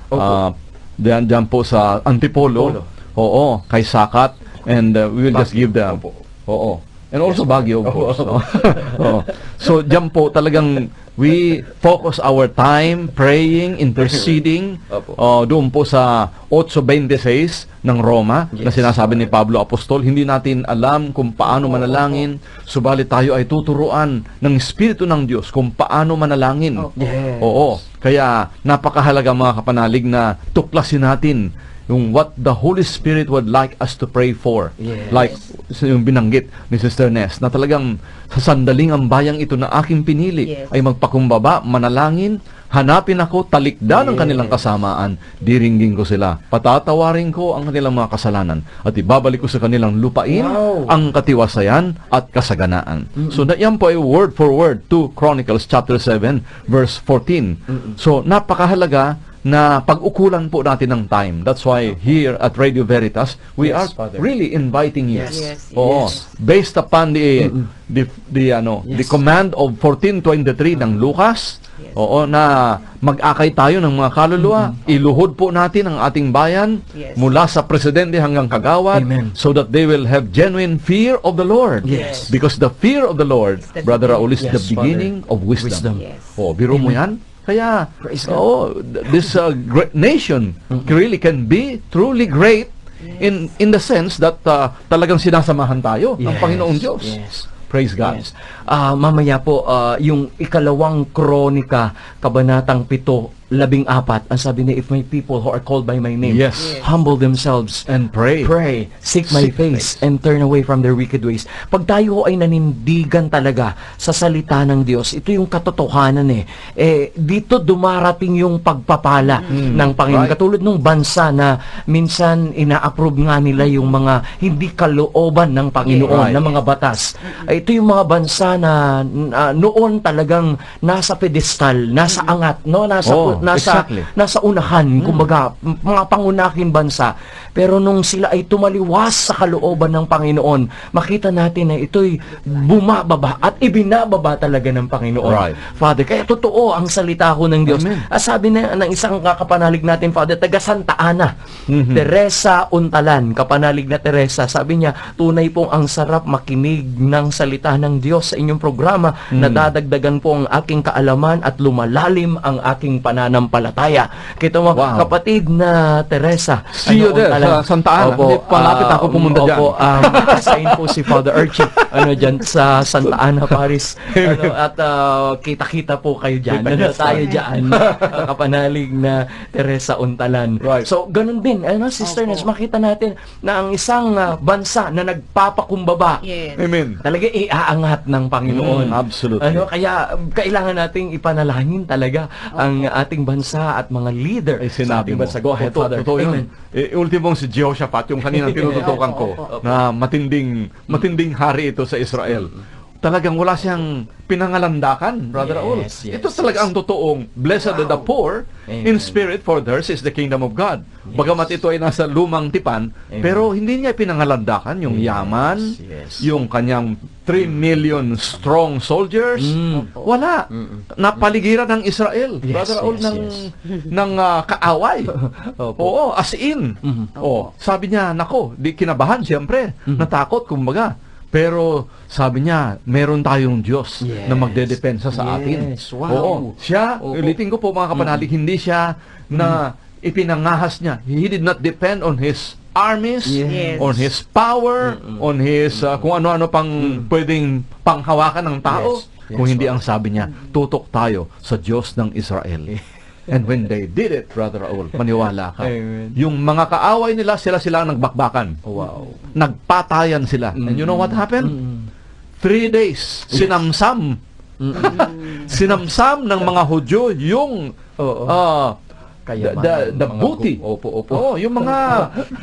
Speaker 5: Opo.
Speaker 2: diyan po sa Antipolo. Oo, kay Sakat, and we will just
Speaker 5: Baguio.
Speaker 2: give them.
Speaker 5: Opo.
Speaker 2: Oo. And also Baguio, of
Speaker 5: Opo.
Speaker 2: course. Oo. So, diyan po talagang we focus our time praying, interceding
Speaker 5: Opo.
Speaker 2: doon po sa 8:26 ng Roma na
Speaker 5: Yes.
Speaker 2: sinasabi ni Pablo Apostol. Hindi natin alam kung paano manalangin, subalit tayo ay tuturuan ng Espiritu ng Diyos kung paano manalangin.
Speaker 3: Opo.
Speaker 5: Yes.
Speaker 2: Oo. Kaya napakahalaga mga kapanalig na tuklasin natin yung what the Holy Spirit would like us to pray for.
Speaker 5: Yes.
Speaker 2: Like yung binanggit ni Sister Ness, na talagang sa sandaling ang bayang ito na aking pinili
Speaker 3: Yes.
Speaker 2: ay magpakumbaba, manalangin, hanapin ako, talikdan ang kanilang kasamaan, diringgin ko sila, patatawarin ko ang kanilang mga kasalanan, at ibabalik ko sa kanilang lupain
Speaker 5: Wow.
Speaker 2: ang katiwasayan at kasaganaan. So, yan po ay word for word, 2 Chronicles chapter 7, verse 14. So, napakahalaga na pag-ukulan po natin ng time. That's why here at Radio Veritas, we
Speaker 5: Yes,
Speaker 2: are
Speaker 5: Father.
Speaker 2: really inviting you.
Speaker 3: Yes.
Speaker 2: Oo.
Speaker 5: Yes.
Speaker 2: Based upon the command of 14:23 ng Lucas,
Speaker 3: Yes.
Speaker 2: oo, na mag-akay tayo ng mga kaluluwa, iluhod po natin ang ating bayan
Speaker 3: Yes.
Speaker 2: mula sa presidente hanggang kagawad,
Speaker 5: Amen.
Speaker 2: so that they will have genuine fear of the Lord.
Speaker 5: Yes.
Speaker 2: Because the fear of the Lord,
Speaker 3: It's the
Speaker 2: Brother Raul, is
Speaker 5: Yes,
Speaker 2: the beginning of wisdom.
Speaker 3: Yes.
Speaker 2: Oh, biro mo yan? Kaya,
Speaker 5: Praise God.
Speaker 2: this great nation really can be truly great in the sense that talagang sinasamahan tayo ng
Speaker 5: Yes.
Speaker 2: Panginoong Diyos.
Speaker 5: Yes.
Speaker 2: Praise God.
Speaker 5: Yes. Mamaya po, yung ikalawang kronika, kabanatang 7:14, ang sabi niya, if my people who are called by my name
Speaker 2: Yes.
Speaker 5: humble themselves
Speaker 2: And pray.
Speaker 5: seek my
Speaker 2: Seek
Speaker 5: face, and turn away from their wicked ways. Pag tayo ho ay nanindigan talaga sa salita ng Diyos, ito yung katotohanan dito dumarating yung pagpapala ng Panginoon.
Speaker 2: Right.
Speaker 5: Katulad nung bansa na minsan ina-approve nga nila yung mga hindi kalooban ng Panginoon
Speaker 2: Right.
Speaker 5: na mga batas. Ito yung mga bansa na noon talagang nasa pedestal, nasa angat, no?
Speaker 2: Exactly.
Speaker 5: Nasa unahan, kumbaga, mga pangunahing bansa. Pero nung sila ay tumaliwas sa kalooban ng Panginoon, makita natin na ito'y bumababa at ibinababa talaga ng Panginoon.
Speaker 2: Right.
Speaker 5: Father, kaya totoo ang salita ko ng Diyos.
Speaker 2: Amen.
Speaker 5: Sabi na ng isang kapanalig natin, Father, taga Santa Ana, Teresa Untalan, kapanalig na Teresa, sabi niya, tunay pong ang sarap makinig ng salita ng Diyos sa inyong programa. Nadadagdagan po ang aking kaalaman at lumalalim ang aking pananampalataya. Kita mo,
Speaker 2: Wow.
Speaker 5: kapatid na Teresa.
Speaker 2: See you there sa Santa Ana. Hindi, palapit ako pumunta dyan.
Speaker 5: Opo, nakasign po si Father Archie dyan sa Santa Ana, Paris. At kita-kita po kayo dyan. Tayo dyan. Kapanalig na Teresa Untalan.
Speaker 2: Right.
Speaker 5: So, ganun din. Sister
Speaker 3: Opo.
Speaker 5: Nes, makita natin na ang isang bansa na nagpapakumbaba,
Speaker 3: Yes.
Speaker 2: Amen.
Speaker 5: talaga iaangat ng Panginoon.
Speaker 2: Absolutely.
Speaker 5: Kaya kailangan nating ipanalangin talaga ang ating bansa at mga leader
Speaker 2: Ay,
Speaker 5: sa
Speaker 2: sinabi
Speaker 5: ating
Speaker 2: mo.
Speaker 5: bansa. Go ahead,
Speaker 2: Totoo-
Speaker 5: Father.
Speaker 2: Totoo yun.
Speaker 5: Amen.
Speaker 2: Ultimong si Jehoshaphat, yung kaninang tinututukan ko,
Speaker 3: Opo,
Speaker 2: na matinding hari ito sa Israel. Talagang wala siyang pinangalandakan, Brother Raul.
Speaker 5: Yes, yes,
Speaker 2: Ito talaga ang totoong, blessed are the poor in
Speaker 5: Amen.
Speaker 2: spirit, for theirs is the kingdom of God. Bagamat ito ay nasa lumang tipan,
Speaker 5: Amen.
Speaker 2: pero hindi niya pinangalandakan yung yaman,
Speaker 5: yes.
Speaker 2: yung kanyang 3 million strong soldiers. Wala. Napaligiran ng Israel,
Speaker 5: Yes,
Speaker 2: Brother Raul,
Speaker 5: yes,
Speaker 2: ng kaaway.
Speaker 5: Opo.
Speaker 2: Oo, as in. Oh, sabi niya, nako, di kinabahan siyempre, natakot kumbaga. Pero sabi niya, meron tayong Diyos
Speaker 5: Yes.
Speaker 2: na magdedepensa sa atin.
Speaker 5: Yes, wow.
Speaker 2: Oo, siya,
Speaker 5: Opo.
Speaker 2: ulitin ko po mga kapanalig, hindi siya na ipinangahas niya. He did not depend on his armies,
Speaker 5: Yes.
Speaker 2: on His power, on His kung ano-ano pang pwedeng panghawakan ng tao.
Speaker 5: Yes.
Speaker 2: Kung
Speaker 5: Yes,
Speaker 2: hindi
Speaker 5: Father.
Speaker 2: ang sabi niya, tutok tayo sa Diyos ng Israel. And when they did it, Brother Raul, maniwala ka.
Speaker 5: Amen.
Speaker 2: Yung mga kaaway nila, sila ang nagbakbakan.
Speaker 5: Wow.
Speaker 2: Nagpatayan sila. And you know what happened? 3 days, sinamsam. Sinamsam ng mga Hudyo yung
Speaker 5: Oo.
Speaker 2: the
Speaker 5: Mga
Speaker 2: booty.
Speaker 5: Opo.
Speaker 2: Oh, yung mga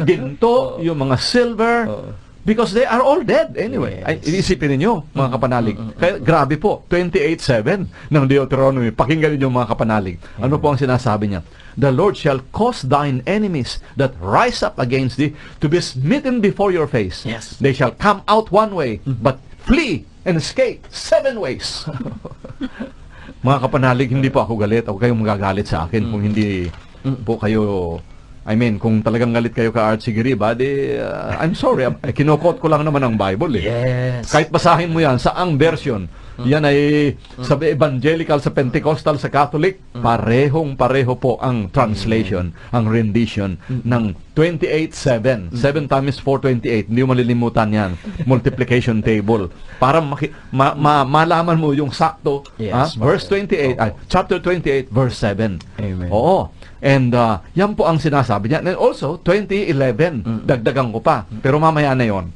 Speaker 2: ginto, yung mga silver.
Speaker 5: Oo.
Speaker 2: Because they are all dead anyway.
Speaker 5: Yes.
Speaker 2: Ay, isipin niyo mga kapanalig. Kaya grabe po, 28:7 ng Deuteronomy. Pakinggan niyo mga kapanalig. Ano po ang sinasabi niya? The Lord shall cause thine enemies that rise up against thee to be smitten before your face.
Speaker 5: Yes.
Speaker 2: They shall come out one way, but flee and escape 7 ways. Mga kapanalig, hindi po ako galit. Ako kayong magagalit sa akin kung hindi po kayo, I mean, kung talagang galit kayo ka Art Sigiriba, I'm sorry. Kinokot ko lang naman ang Bible eh.
Speaker 5: Yes.
Speaker 2: Kahit basahin mo yan, sa ang version, yan ay sa evangelical, sa Pentecostal, sa Catholic, pareho po ang translation, ang rendition ng 28:7. 7 times 4, 28. Hindi mo malilimutan yan. Multiplication table. Para malaman mo yung sakto.
Speaker 5: Yes,
Speaker 2: verse 28, chapter 28, verse 7.
Speaker 5: Amen.
Speaker 2: Oo. And yan po ang sinasabi niya. And also, 2011, dagdagan ko pa. Pero mamaya na yon.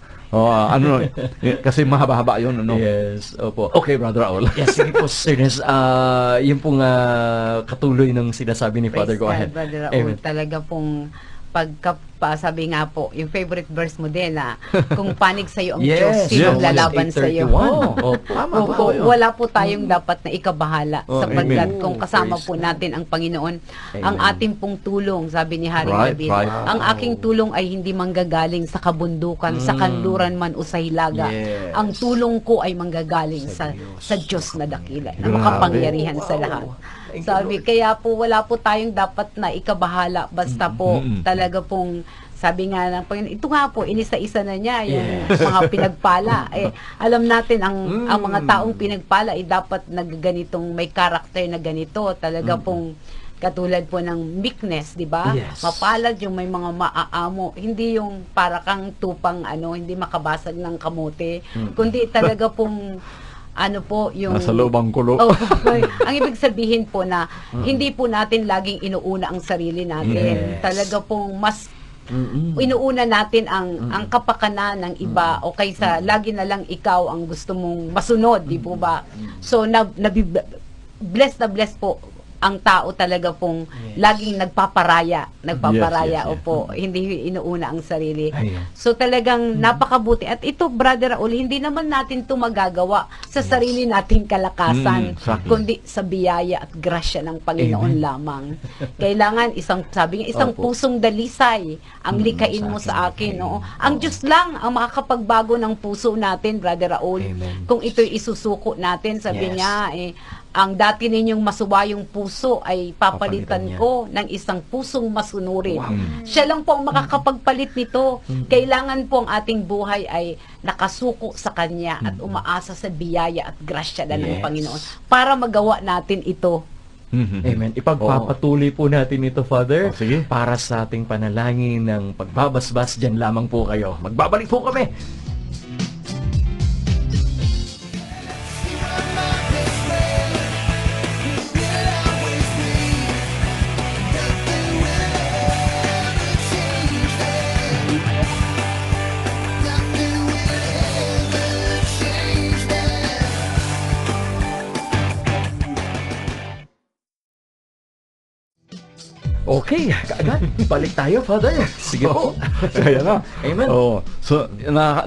Speaker 2: Kasi mahaba-haba yun. Ano?
Speaker 5: Yes, opo.
Speaker 2: Okay, Brother Raul.
Speaker 5: Yes, sige po, Sir Nes. Yun pong katuloy ng sinasabi ni Father.
Speaker 3: Praise
Speaker 5: Go
Speaker 3: God,
Speaker 5: ahead.
Speaker 3: Brother Raul.
Speaker 5: Amen.
Speaker 3: Talaga pong sabi nga po, yung favorite verse mo din na kung panig sa iyo ang
Speaker 5: Yes,
Speaker 3: Diyos, sino
Speaker 2: yes.
Speaker 3: lalaban sa iyo?
Speaker 5: 8:31. Opo.
Speaker 2: Tama
Speaker 3: Opo,
Speaker 2: po.
Speaker 3: wala po tayong dapat na ikabahala sapagkat
Speaker 2: amen.
Speaker 3: kung kasama
Speaker 5: Praise
Speaker 3: po natin ang Panginoon,
Speaker 5: Amen.
Speaker 3: ang ating pong tulong, sabi ni Haring
Speaker 2: Right,
Speaker 3: David,
Speaker 2: right.
Speaker 3: ang aking tulong ay hindi manggagaling sa kabundukan, sa kanluran man o sa hilaga.
Speaker 5: Yes.
Speaker 3: Ang tulong ko ay manggagaling sa Diyos na dakila, na
Speaker 2: Grabe.
Speaker 3: makapangyarihan sa lahat.
Speaker 5: Thank you,
Speaker 3: Sabi,
Speaker 5: Lord.
Speaker 3: kaya po wala po tayong dapat na ikabahala, basta po talaga pong sabi nga ng Panginoon, ito nga po, inisa-isa na niya yung mga pinagpala. Alam natin, ang mga taong pinagpala ay dapat nagganitong may karakter na ganito. Talaga pong katulad po ng meekness, di ba?
Speaker 5: Yes.
Speaker 3: Mapalad yung may mga maaamo. Hindi yung para kang tupang, hindi makabasag ng kamote. Kundi talaga pong yung
Speaker 2: Nasa lubang kulo.
Speaker 3: ang ibig sabihin po na hindi po natin laging inuuna ang sarili natin.
Speaker 5: Yes.
Speaker 3: Talaga pong mas inuuna natin ang kapakanan ng iba o kaysa lagi na lang ikaw ang gusto mong masunod, di po ba? So bless na bless po ang tao talaga pong laging nagpaparaya,
Speaker 2: Yes.
Speaker 3: opo, hindi inuuna ang sarili.
Speaker 5: Ayan.
Speaker 3: So talagang napakabuti. At ito, Brother Raul, hindi naman natin ito magagawa sa sarili nating kalakasan,
Speaker 2: exactly.
Speaker 3: kundi sa biyaya at grasya ng Panginoon lamang. Kailangan sabi nga, isang
Speaker 5: Opo.
Speaker 3: pusong dalisay ang likain mo sa akin. No? Ang Diyos lang ang makakapagbago ng puso natin, Brother Raul.
Speaker 5: Amen.
Speaker 3: Kung ito'y isusuko natin, sabi
Speaker 5: Yes.
Speaker 3: niya, ang dati ninyong masuwayong puso ay papalitan
Speaker 5: Papalitan niya.
Speaker 3: ko ng isang pusong masunurin. Siya lang po ang makakapagpalit nito. Kailangan po ang ating buhay ay nakasuko sa Kanya at umaasa sa biyaya at grasya na ng
Speaker 5: Yes.
Speaker 3: Panginoon para magawa natin ito.
Speaker 5: Amen. Ipagpapatuloy po natin ito, Father,
Speaker 2: sige.
Speaker 5: para sa ating panalangin ng pagbabasbas. Diyan lamang po kayo. Magbabalik po kami. Okay, kaagad. Balik tayo, Father. Sige po.
Speaker 2: Kaya nga.
Speaker 5: Amen.
Speaker 2: Oo. So,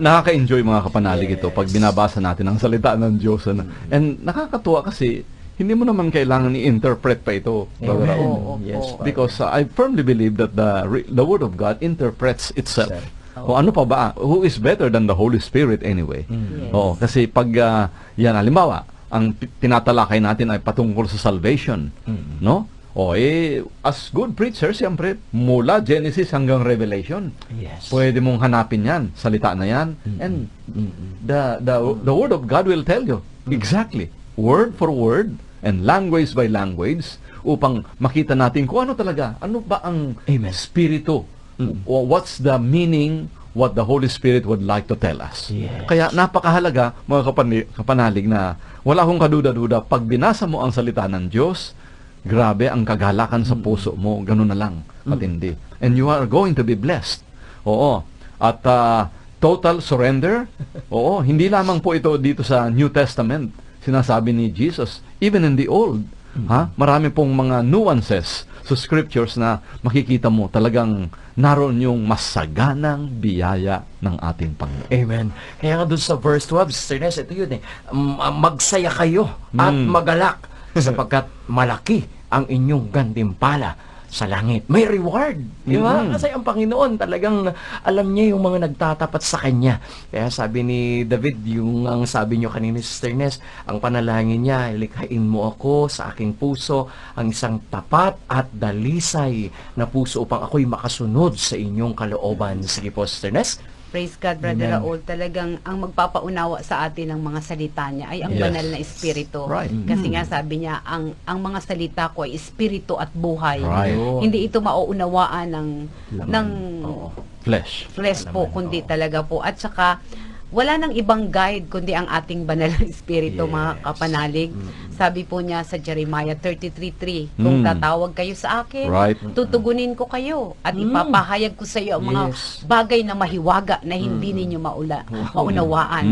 Speaker 2: nakaka-enjoy mga kapanalig ito pag binabasa natin ang salita ng Diyos. And nakakatuwa kasi, hindi mo naman kailangan i-interpret pa ito, Brother
Speaker 5: Amen.
Speaker 2: Raul.
Speaker 3: Oo,
Speaker 5: Yes,
Speaker 3: oo.
Speaker 5: Father.
Speaker 2: Because I firmly believe that the Word of God interprets itself. O ano pa ba? Who is better than the Holy Spirit anyway?
Speaker 3: Yes.
Speaker 2: Oo, kasi pag yan, halimbawa, ang tinatalakay natin ay patungkol sa salvation. No? As good preachers, siyempre, mula Genesis hanggang Revelation,
Speaker 5: Yes.
Speaker 2: pwede mong hanapin yan, salita na yan. And the Word of God will tell you exactly, word for word, and language by language, upang makita natin kung ano talaga, ano ba ang
Speaker 5: Amen.
Speaker 2: spirito what's the meaning, what the Holy Spirit would like to tell us.
Speaker 5: Yes.
Speaker 2: Kaya napakahalaga, mga kapanalig, na wala akong kaduda-duda, pag binasa mo ang salita ng Diyos, grabe ang kagalakan sa puso mo, ganun na lang, matindi. And you are going to be blessed. Oo. At total surrender, oo, hindi lamang po ito dito sa New Testament, sinasabi ni Jesus, even in the Old, marami pong mga nuances sa scriptures na makikita mo talagang naroon yung masaganang biyaya ng ating Panginoon.
Speaker 5: Amen. Kaya nga doon sa verse 12, Sister Ness, ito yun magsaya kayo at magalak sapagkat malaki ang inyong gantimpala sa langit. May reward. Di ba? Kasi ang Panginoon talagang alam niya yung mga nagtatapat sa Kanya. Kaya sabi ni David, yung ang sabi niyo kanina, Sister Ness, ang panalangin niya, likhain mo ako sa aking puso ang isang tapat at dalisay na puso upang ako'y makasunod sa inyong kalooban. Sige po, Sister Ness.
Speaker 3: Praise God, Brother
Speaker 5: Amen.
Speaker 3: Raul. Talagang ang magpapaunawa sa atin ng mga salita niya ay ang
Speaker 2: Yes.
Speaker 3: banal na espiritu.
Speaker 2: Right.
Speaker 3: Kasi nga sabi niya, ang mga salita ko ay espiritu at buhay.
Speaker 2: Right.
Speaker 3: Hindi ito mauunawaan ng
Speaker 2: Flesh.
Speaker 3: flesh po, kundi talaga po. At saka, wala nang ibang guide kundi ang ating banal na espiritu, mga kapanalig. Sabi po niya sa Jeremiah 33:3, kung tatawag kayo sa akin,
Speaker 2: Right.
Speaker 3: tutugunin ko kayo at ipapahayag ko sa iyo ang mga bagay na mahiwaga na hindi ninyo maunawaan.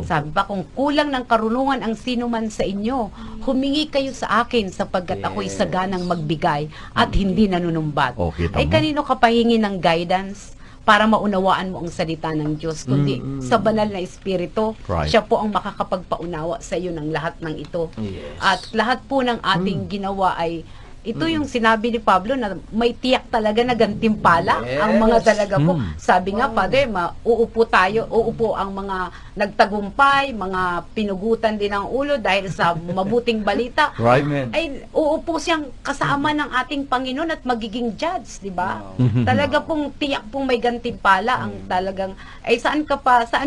Speaker 3: Sabi pa, kung kulang ng karunungan ang sino man sa inyo, humingi kayo sa akin sapagkat ako'y saganang magbigay at hindi nanunumbat.
Speaker 2: Oh, kita
Speaker 3: Ay
Speaker 2: mo.
Speaker 3: kanino ka pahingi ng guidance para maunawaan mo ang salita ng Diyos, kundi sa banal na espiritu.
Speaker 2: Right.
Speaker 3: Siya po ang makakapagpaunawa sa iyo ng lahat ng ito.
Speaker 5: Yes.
Speaker 3: At lahat po ng ating ginawa ay ito yung sinabi ni Pablo na may tiyak talaga na gantimpala ang mga talaga po. Sabi nga, Father, uupo ang mga nagtagumpay, mga pinugutan din ang ulo dahil sa mabuting balita.
Speaker 2: Right.
Speaker 3: Ay uupo siyang kasama ng ating Panginoon at magiging judge, di ba? Talaga pong tiyak pong may gantimpala ang talagang ay saan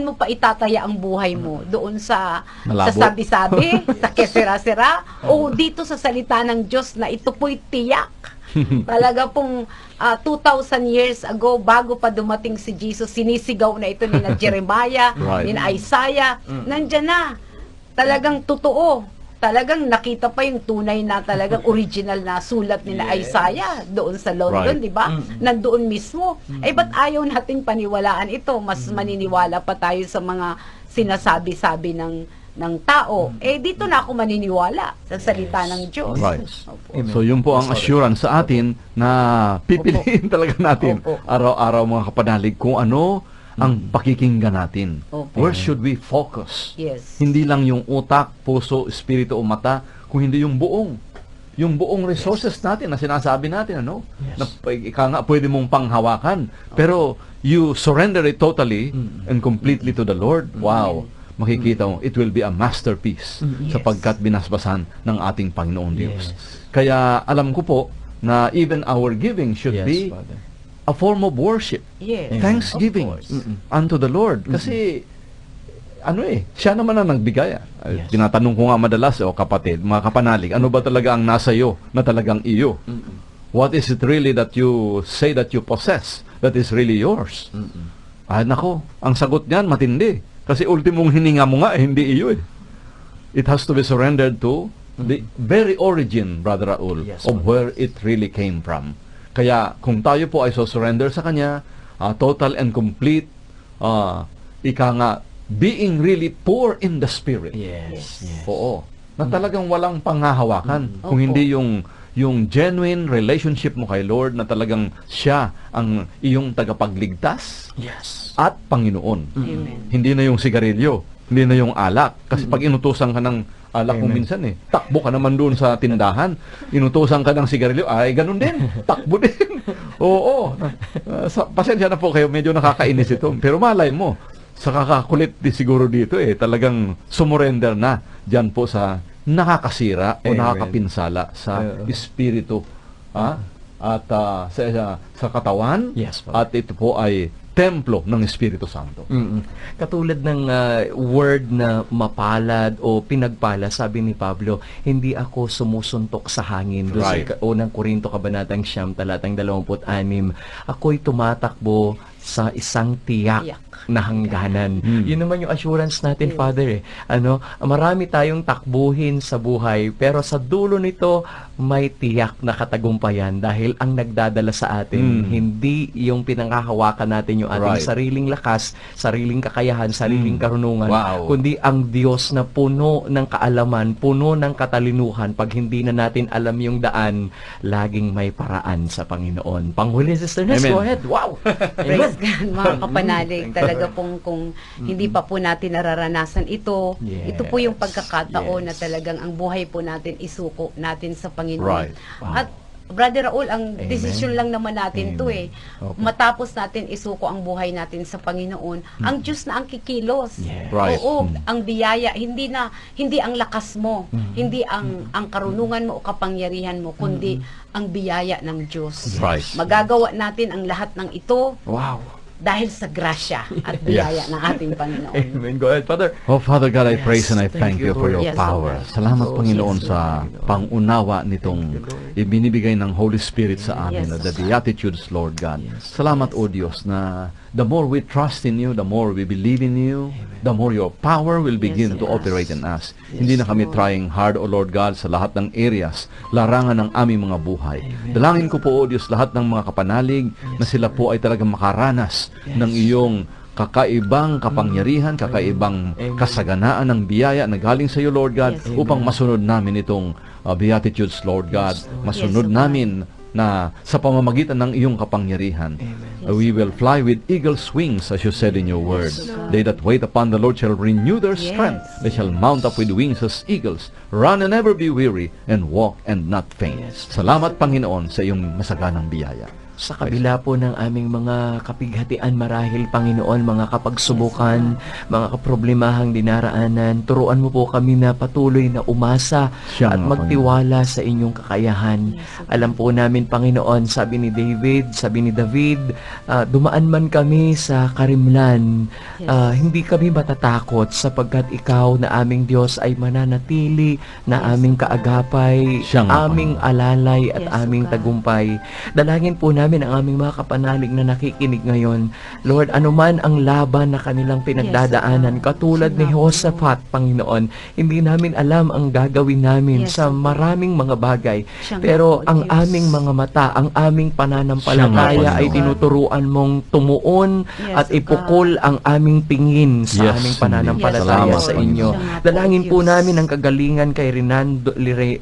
Speaker 3: mo pa itataya ang buhay mo? Doon sa
Speaker 2: Malabo.
Speaker 3: sabi-sabi, sa kesera-sera o dito sa salita ng Diyos na ito po'y tiyak. Talaga pong 2,000 years ago, bago pa dumating si Jesus, sinisigaw na ito ni na Jeremiah,
Speaker 2: Right.
Speaker 3: ni na Isaiah, nandyan na. Talagang totoo. Talagang nakita pa yung tunay na talagang original na sulat ni na Isaiah doon sa London,
Speaker 2: Right.
Speaker 3: di ba? Nandoon mismo. Eh, ba't ayaw nating paniwalaan ito? Mas maniniwala pa tayo sa mga sinasabi-sabi ng tao. Eh, dito na ako maniniwala sa salita ng Diyos.
Speaker 2: Right.
Speaker 3: Opo.
Speaker 5: Amen.
Speaker 2: So yun po ang assurance sa atin na pipiliin talaga natin
Speaker 3: Opo.
Speaker 2: araw-araw, mga kapanalig, kung ano ang pakikinggan natin.
Speaker 3: Opo.
Speaker 2: Where should we focus?
Speaker 3: Yes.
Speaker 2: Hindi lang yung utak, puso, espiritu o mata, kung hindi yung buong resources natin na sinasabi natin, ano? Na ika nga pwede mong panghawakan. Pero you surrender it totally and completely to the Lord. Wow. Makikita mo, it will be a masterpiece sapagkat binasbasan ng ating Panginoong Diyos. Kaya alam ko po na even our giving should be
Speaker 5: Father.
Speaker 2: a form of worship.
Speaker 3: Yes.
Speaker 2: Thanksgiving
Speaker 3: Of course.
Speaker 2: unto the Lord. Kasi, siya naman ang nagbigay.
Speaker 5: Yes.
Speaker 2: Tinatanong ko nga madalas, kapatid, mga kapanalig, ano ba talaga ang nasa iyo na talagang iyo? What is it really that you say that you possess that is really yours? Nako, ang sagot niyan matindi. Kasi ultimong hininga mo nga, hindi iyo eh. It has to be surrendered to the very origin, Brother Raul,
Speaker 5: Yes,
Speaker 2: of where it really came from. Kaya kung tayo po ay surrender sa Kanya, total and complete, ika nga, being really poor in the Spirit.
Speaker 5: Yes.
Speaker 2: Oo. Na talagang walang panghahawakan. Kung
Speaker 3: Opo.
Speaker 2: hindi yung genuine relationship mo kay Lord na talagang siya ang iyong tagapagligtas
Speaker 5: Yes.
Speaker 2: at Panginoon.
Speaker 3: Amen.
Speaker 2: Hindi na yung sigarilyo, hindi na yung alak. Kasi pag inutusan ka ng alak kung
Speaker 5: Amen.
Speaker 2: minsan takbo ka naman doon sa tindahan, inutusan ka ng sigarilyo, ay ganun din, takbo din. Oo. Pasensya na po kayo, medyo nakakainis ito. Pero malay mo, sa kakakulit siguro dito talagang sumurrender na dyan po sa nakakasira o
Speaker 5: Amen.
Speaker 2: nakakapinsala sa espiritu at sa katawan.
Speaker 5: Yes, Father.
Speaker 2: At ito po ay templo ng Espiritu Santo.
Speaker 5: Katulad ng word na mapalad o pinagpala, sabi ni Pablo, hindi ako sumusuntok sa hangin. Doon
Speaker 2: Right.
Speaker 5: sa unang Korinto kabanatang 9 talatang 26, ako'y tumatakbo sa isang tiyak na hangganan. Yun naman yung assurance natin, Father. Marami tayong takbuhin sa buhay, pero sa dulo nito, may tiyak na katagumpayan dahil ang nagdadala sa atin, hindi yung pinanghahawakan natin yung ating sariling lakas, sariling kakayahan, sariling karunungan, kundi ang Diyos na puno ng kaalaman, puno ng katalinuhan. Pag hindi na natin alam yung daan, laging may paraan sa Panginoon. Panghuli, Sister Nes, go ahead. Wow!
Speaker 3: Praise God, mga kapanalig. Talaga pong kung hindi pa po natin nararanasan ito, ito po yung pagkakataon na talagang ang buhay po natin isuko natin sa Panginoon. At Brother Raul, ang desisyon lang naman natin to matapos natin isuko ang buhay natin sa Panginoon, ang Diyos na ang kikilos. Oo, ang biyaya, hindi ang lakas mo, hindi ang karunungan mo o kapangyarihan mo, kundi ang biyaya ng Diyos. Magagawa natin ang lahat ng ito. Dahil sa grasya at biyaya ng ating Panginoon.
Speaker 5: Amen. Go ahead, Father.
Speaker 2: Oh, Father God, I praise and I thank you for your
Speaker 3: Yes,
Speaker 2: power.
Speaker 3: Lord.
Speaker 2: Salamat, Panginoon, sa pangunawa nitong ibinibigay ng Holy Spirit sa amin,
Speaker 3: Yes,
Speaker 2: the Beatitudes, Lord God. Salamat, O Diyos, na the more we trust in you, the more we believe in you, the more your power will begin to operate in us. Hindi na kami trying hard, O Lord God, sa lahat ng areas, larangan ng aming mga buhay. Dalangin ko po, O Diyos, lahat ng mga kapanalig na sila po ay talagang makaranas ng iyong kakaibang kapangyarihan, kakaibang kasaganaan ng biyaya na galing sa iyo, Lord God, upang masunod namin itong Beatitudes, Lord God. Masunod namin na sa pamamagitan ng iyong kapangyarihan, we will fly with eagle's wings, as you said in your word. They that wait upon the Lord shall renew their strength. They shall mount up with wings as eagles, run and never be weary, and walk and not faint. Salamat, Panginoon, sa iyong masaganang biyaya.
Speaker 5: Sa kabila po ng aming mga kapighatian marahil, Panginoon, mga kapagsubukan, mga kaproblemahang dinaraanan, turuan mo po kami na patuloy na umasa at magtiwala sa inyong kakayahan. Alam po namin, Panginoon, sabi ni David, dumaan man kami sa karimlan, hindi kami matatakot sapagkat ikaw na aming Diyos ay mananatili na aming kaagapay, aming alalay at aming tagumpay. Dalangin po namin ang aming mga kapanalig na nakikinig ngayon. Lord, anuman ang laban na kanilang pinagdadaanan, katulad ni Josaphat, Panginoon, hindi namin alam ang gagawin namin sa maraming mga bagay. Pero ang aming mga mata, ang aming pananampalataya ay tinuturuan mong tumuon at ipukol ang aming tingin sa aming pananampalataya sa inyo. Dalangin po namin ang kagalingan kay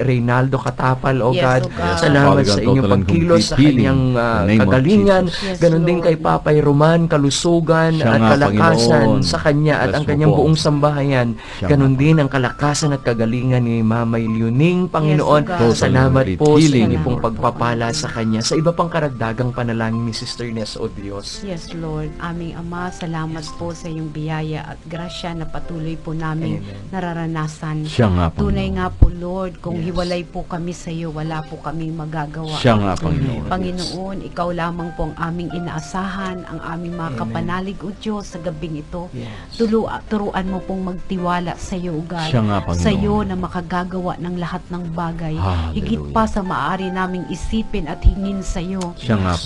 Speaker 5: Reynaldo Katapal, O God. Salamat sa inyong pagkilos sa kanyang kagalingan, ganun din kay Papay Roman, kalusugan at kalakasan sa kanya at ang kanyang buong sambahayan. Ganun din ang kalakasan at kagalingan ni Mamay Leoning, Panginoon. Salamat po sa inyong pong pagpapala sa kanya. Sa iba pang karagdagang panalangin ni Sister Nes, O Diyos.
Speaker 3: Yes, Lord. Aming Ama, salamat po sa iyong biyaya at grasya na patuloy po namin nararanasan. Tunay nga po, Lord, kung hiwalay po kami sa iyo, wala po kami magagawa. Panginoon, ikaw lamang po ang aming inaasahan, ang aming mga kapanalig, O Diyos, sa gabing ito. Turuan mo pong magtiwala sa iyo, O God. Sa iyo na makagagawa ng lahat ng bagay. Higit pa sa maaari naming isipin at hingin sa iyo.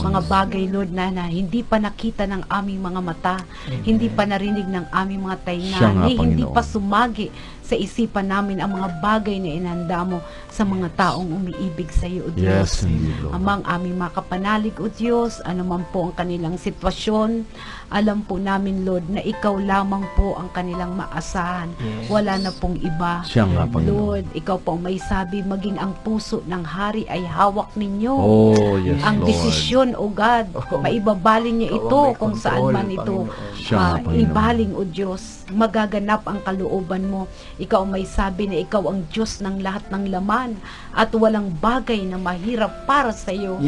Speaker 3: Mga bagay, Lord, na hindi pa nakita ng aming mga mata, hindi pa narinig ng aming mga tainga, hindi pa sumagi sa isipan namin ang mga bagay na inanda mo sa mga taong umiibig sa iyo, O Diyos. Amang aming mga kapanalig, O Diyos, anuman po ang kanilang sitwasyon, alam po namin, Lord, na ikaw lamang po ang kanilang maasahan. Wala na pong iba. Lord, ikaw po ang may sabi, maging ang puso ng hari ay hawak ninyo. Ang desisyon, O God, maibabaling niya ito kung saan man ito ibaling, O Diyos. Magaganap ang kalooban mo. Ikaw may sabi na ikaw ang Diyos ng lahat ng laman at walang bagay na mahirap para sa iyo.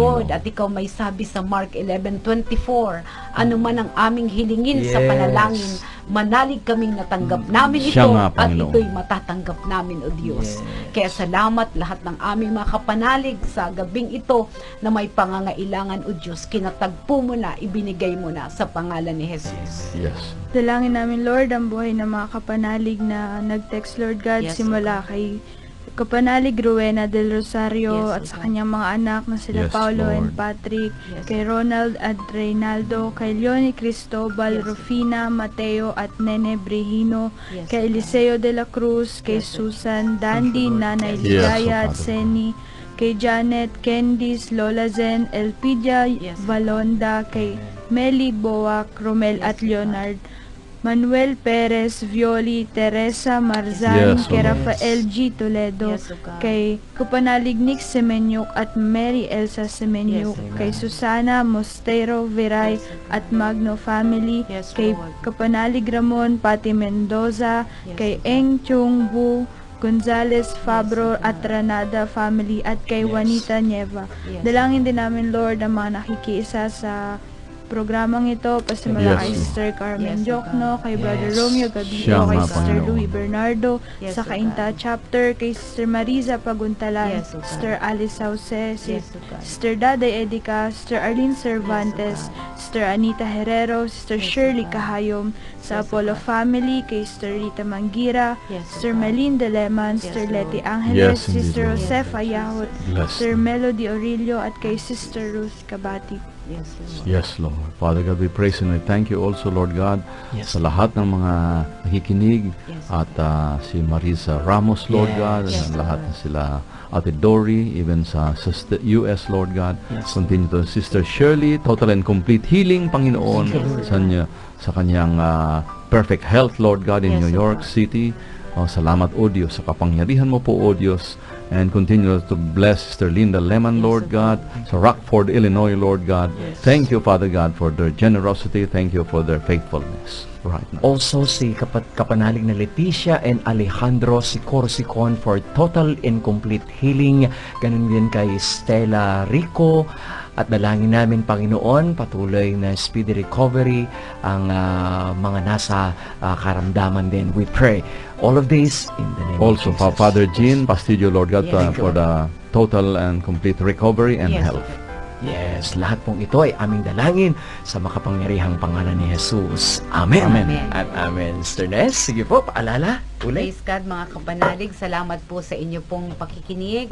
Speaker 3: Lord, at ikaw may sabi sa Mark 11:24, ano man ang aming hilingin sa panalangin, manalig kaming natanggap namin ito,
Speaker 2: Siya nga,
Speaker 3: at
Speaker 2: Panginoon.
Speaker 3: ito'y matatanggap namin, O Diyos. Kaya salamat lahat ng aming mga kapanalig sa gabing ito na may pangangailangan, O Diyos, kinatagpo mo na, ibinigay mo na sa pangalan ni Jesus.
Speaker 2: Yes.
Speaker 4: Dalangin namin, Lord, ang buhay ng mga kapanalig na nag-text, Lord God,
Speaker 3: Yes,
Speaker 4: simula kay Kapanalig Rowena del Rosario
Speaker 3: Yes,
Speaker 4: at
Speaker 3: O
Speaker 4: sa
Speaker 3: God.
Speaker 4: kanyang mga anak na sila
Speaker 2: Yes,
Speaker 4: Paulo and
Speaker 2: Lord.
Speaker 4: Patrick,
Speaker 3: Yes,
Speaker 4: kay Ronald at Reynaldo, kay Leonie Cristobal,
Speaker 3: Yes, O
Speaker 4: Rufina, Mateo at Nene Brehino,
Speaker 3: Yes,
Speaker 4: kay
Speaker 3: O God.
Speaker 4: Eliseo de la Cruz, kay
Speaker 3: Yes, O
Speaker 4: Susan, Dandy, Nanay
Speaker 2: Yes, O
Speaker 4: Ligaya at
Speaker 2: Father.
Speaker 4: Seni, kay Janet, Candice, Lola Zen, Elpidia,
Speaker 3: Yes, O
Speaker 4: Valonda, kay Meli Boac, Romel
Speaker 3: Yes,
Speaker 4: at
Speaker 3: O God.
Speaker 4: Leonard, Manuel Perez, Violi, Teresa Marzan,
Speaker 2: Yes, O
Speaker 4: kay
Speaker 2: Lord.
Speaker 4: Rafael G. Toledo,
Speaker 3: Yes, O God.
Speaker 4: kay Kapanalig Nick Semenyuk at Mary Elsa Semenyuk,
Speaker 3: Yes, O God.
Speaker 4: kay Susana Mostero Viray
Speaker 3: Yes, O God.
Speaker 4: at Magno Family,
Speaker 3: Yes,
Speaker 4: kay
Speaker 3: Lord.
Speaker 4: Kapanalig Ramon Pati Mendoza,
Speaker 3: Yes,
Speaker 4: kay
Speaker 3: O God.
Speaker 4: Eng Chung Bu, Gonzales Fabro
Speaker 3: Yes, O God.
Speaker 4: at Ranada Family at kay Juanita Nieva.
Speaker 3: Yes,
Speaker 4: Dalangin din namin, Lord, ang mga nakikiisa sa programang ito, pasimula
Speaker 2: Yes,
Speaker 4: kay
Speaker 2: Lord.
Speaker 4: Sister Carmen
Speaker 3: Yes, O
Speaker 4: Jokno,
Speaker 3: God.
Speaker 4: kay Brother
Speaker 5: Yes.
Speaker 4: Romeo Gabio,
Speaker 2: Siya
Speaker 4: kay
Speaker 2: nga,
Speaker 4: Sister
Speaker 2: Panginoon.
Speaker 4: Louis Bernardo,
Speaker 3: Yes,
Speaker 4: sa
Speaker 3: O
Speaker 4: Kainta
Speaker 3: God.
Speaker 4: Chapter, kay Sister Mariza Paguntalan,
Speaker 3: Yes, O God.
Speaker 4: Sister Alice Sauce, si
Speaker 3: Yes, O God.
Speaker 4: Sister Daday Edica, Sister Arlene Cervantes, Sister Anita Herrero, Sister
Speaker 3: Yes, O
Speaker 4: Shirley
Speaker 3: God.
Speaker 4: Kahayom, sa
Speaker 3: Yes, O
Speaker 4: Apollo
Speaker 3: God.
Speaker 4: Family, kay Sister Rita Mangira,
Speaker 3: Yes, O
Speaker 4: Sister
Speaker 3: God.
Speaker 4: Melinda Leman,
Speaker 3: Yes,
Speaker 4: Sister
Speaker 3: Lord.
Speaker 4: Letty Angeles,
Speaker 2: Yes, indeed,
Speaker 4: Sister
Speaker 2: Lord.
Speaker 4: Josefa Yahut,
Speaker 2: Bless
Speaker 4: Sister
Speaker 2: them.
Speaker 4: Melody Orillo, at kay Sister Ruth Kabati.
Speaker 3: Yes, Lord.
Speaker 2: Yes, Lord. Father God, we praise and we thank you also, Lord God,
Speaker 5: Yes.
Speaker 2: sa lahat ng mga nakikinig
Speaker 3: Yes,
Speaker 2: at si Marisa Ramos, Lord
Speaker 5: Yes.
Speaker 2: God,
Speaker 3: Yes,
Speaker 2: and lahat
Speaker 3: Lord.
Speaker 2: na sila, Ate Dory, even sa US, Lord God.
Speaker 5: Yes.
Speaker 2: Continue to Sister Shirley, total and complete healing, Panginoon,
Speaker 3: Yes,
Speaker 2: sa kanyang perfect health, Lord God, in
Speaker 3: Yes,
Speaker 2: New
Speaker 3: O
Speaker 2: York
Speaker 3: God.
Speaker 2: City. Salamat, O Diyos, sa kapangyarihan mo po, O Diyos. And continue to bless Sister Linda Lemon,
Speaker 3: Yes,
Speaker 2: Lord
Speaker 3: O
Speaker 2: God, sa Rockford, Illinois, Lord God.
Speaker 3: Yes.
Speaker 2: Thank you, Father God, for their generosity. Thank you for their faithfulness. Right now.
Speaker 5: Also si kapanalig na Leticia and Alejandro Sicorsicon for total and complete healing. Ganun din kay Stella Rico. At dalangin namin, Panginoon, patuloy na speedy recovery ang mga nasa karamdaman din. We pray all of this in the name
Speaker 2: Also,
Speaker 5: of Jesus.
Speaker 2: Father Jean Pastillo, Lord God,
Speaker 3: Yes.
Speaker 2: for the total and complete recovery and
Speaker 3: Yes,
Speaker 2: health.
Speaker 3: O God.
Speaker 5: Yes, lahat pong ito ay aming dalangin sa makapangyarihang pangalan ni Jesus. Amen.
Speaker 3: Amen.
Speaker 5: At amen. Sister Ness, sige po, paalala ulit.
Speaker 3: Praise God, mga kapanalig. Salamat po sa inyo pong pakikinig.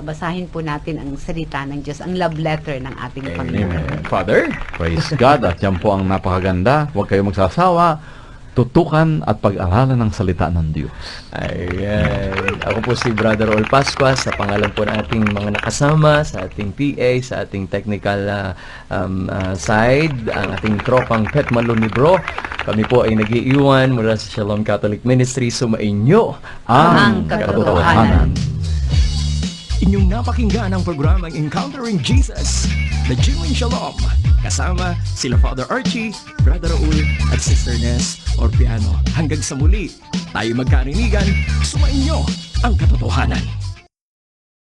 Speaker 3: Basahin po natin ang salita ng Diyos, ang love letter ng ating Panginoon.
Speaker 5: Amen. Father?
Speaker 2: Praise God. At yan po ang napakaganda. Huwag kayong magsasawa. Tutukan at pag-aralan ng salita ng Diyos.
Speaker 5: Ayan. Ako po si Brother Ol Pascua sa pangalan po ng ating mga nakasama, sa ating PA, sa ating technical side, ang ating tropang Pet Malunibro. Kami po ay nag-iiwan mula sa Shalom Catholic Ministry. Sumainyo
Speaker 3: Ang katotohanan.
Speaker 1: Inyong napakinggan ang programang Encountering Jesus, The Genuine Shalom. Kasama sila Father Archie, Brother Raul, at Sister Ness Orpiano. Hanggang sa muli, tayo magkarinigan, sumainyo ang katotohanan.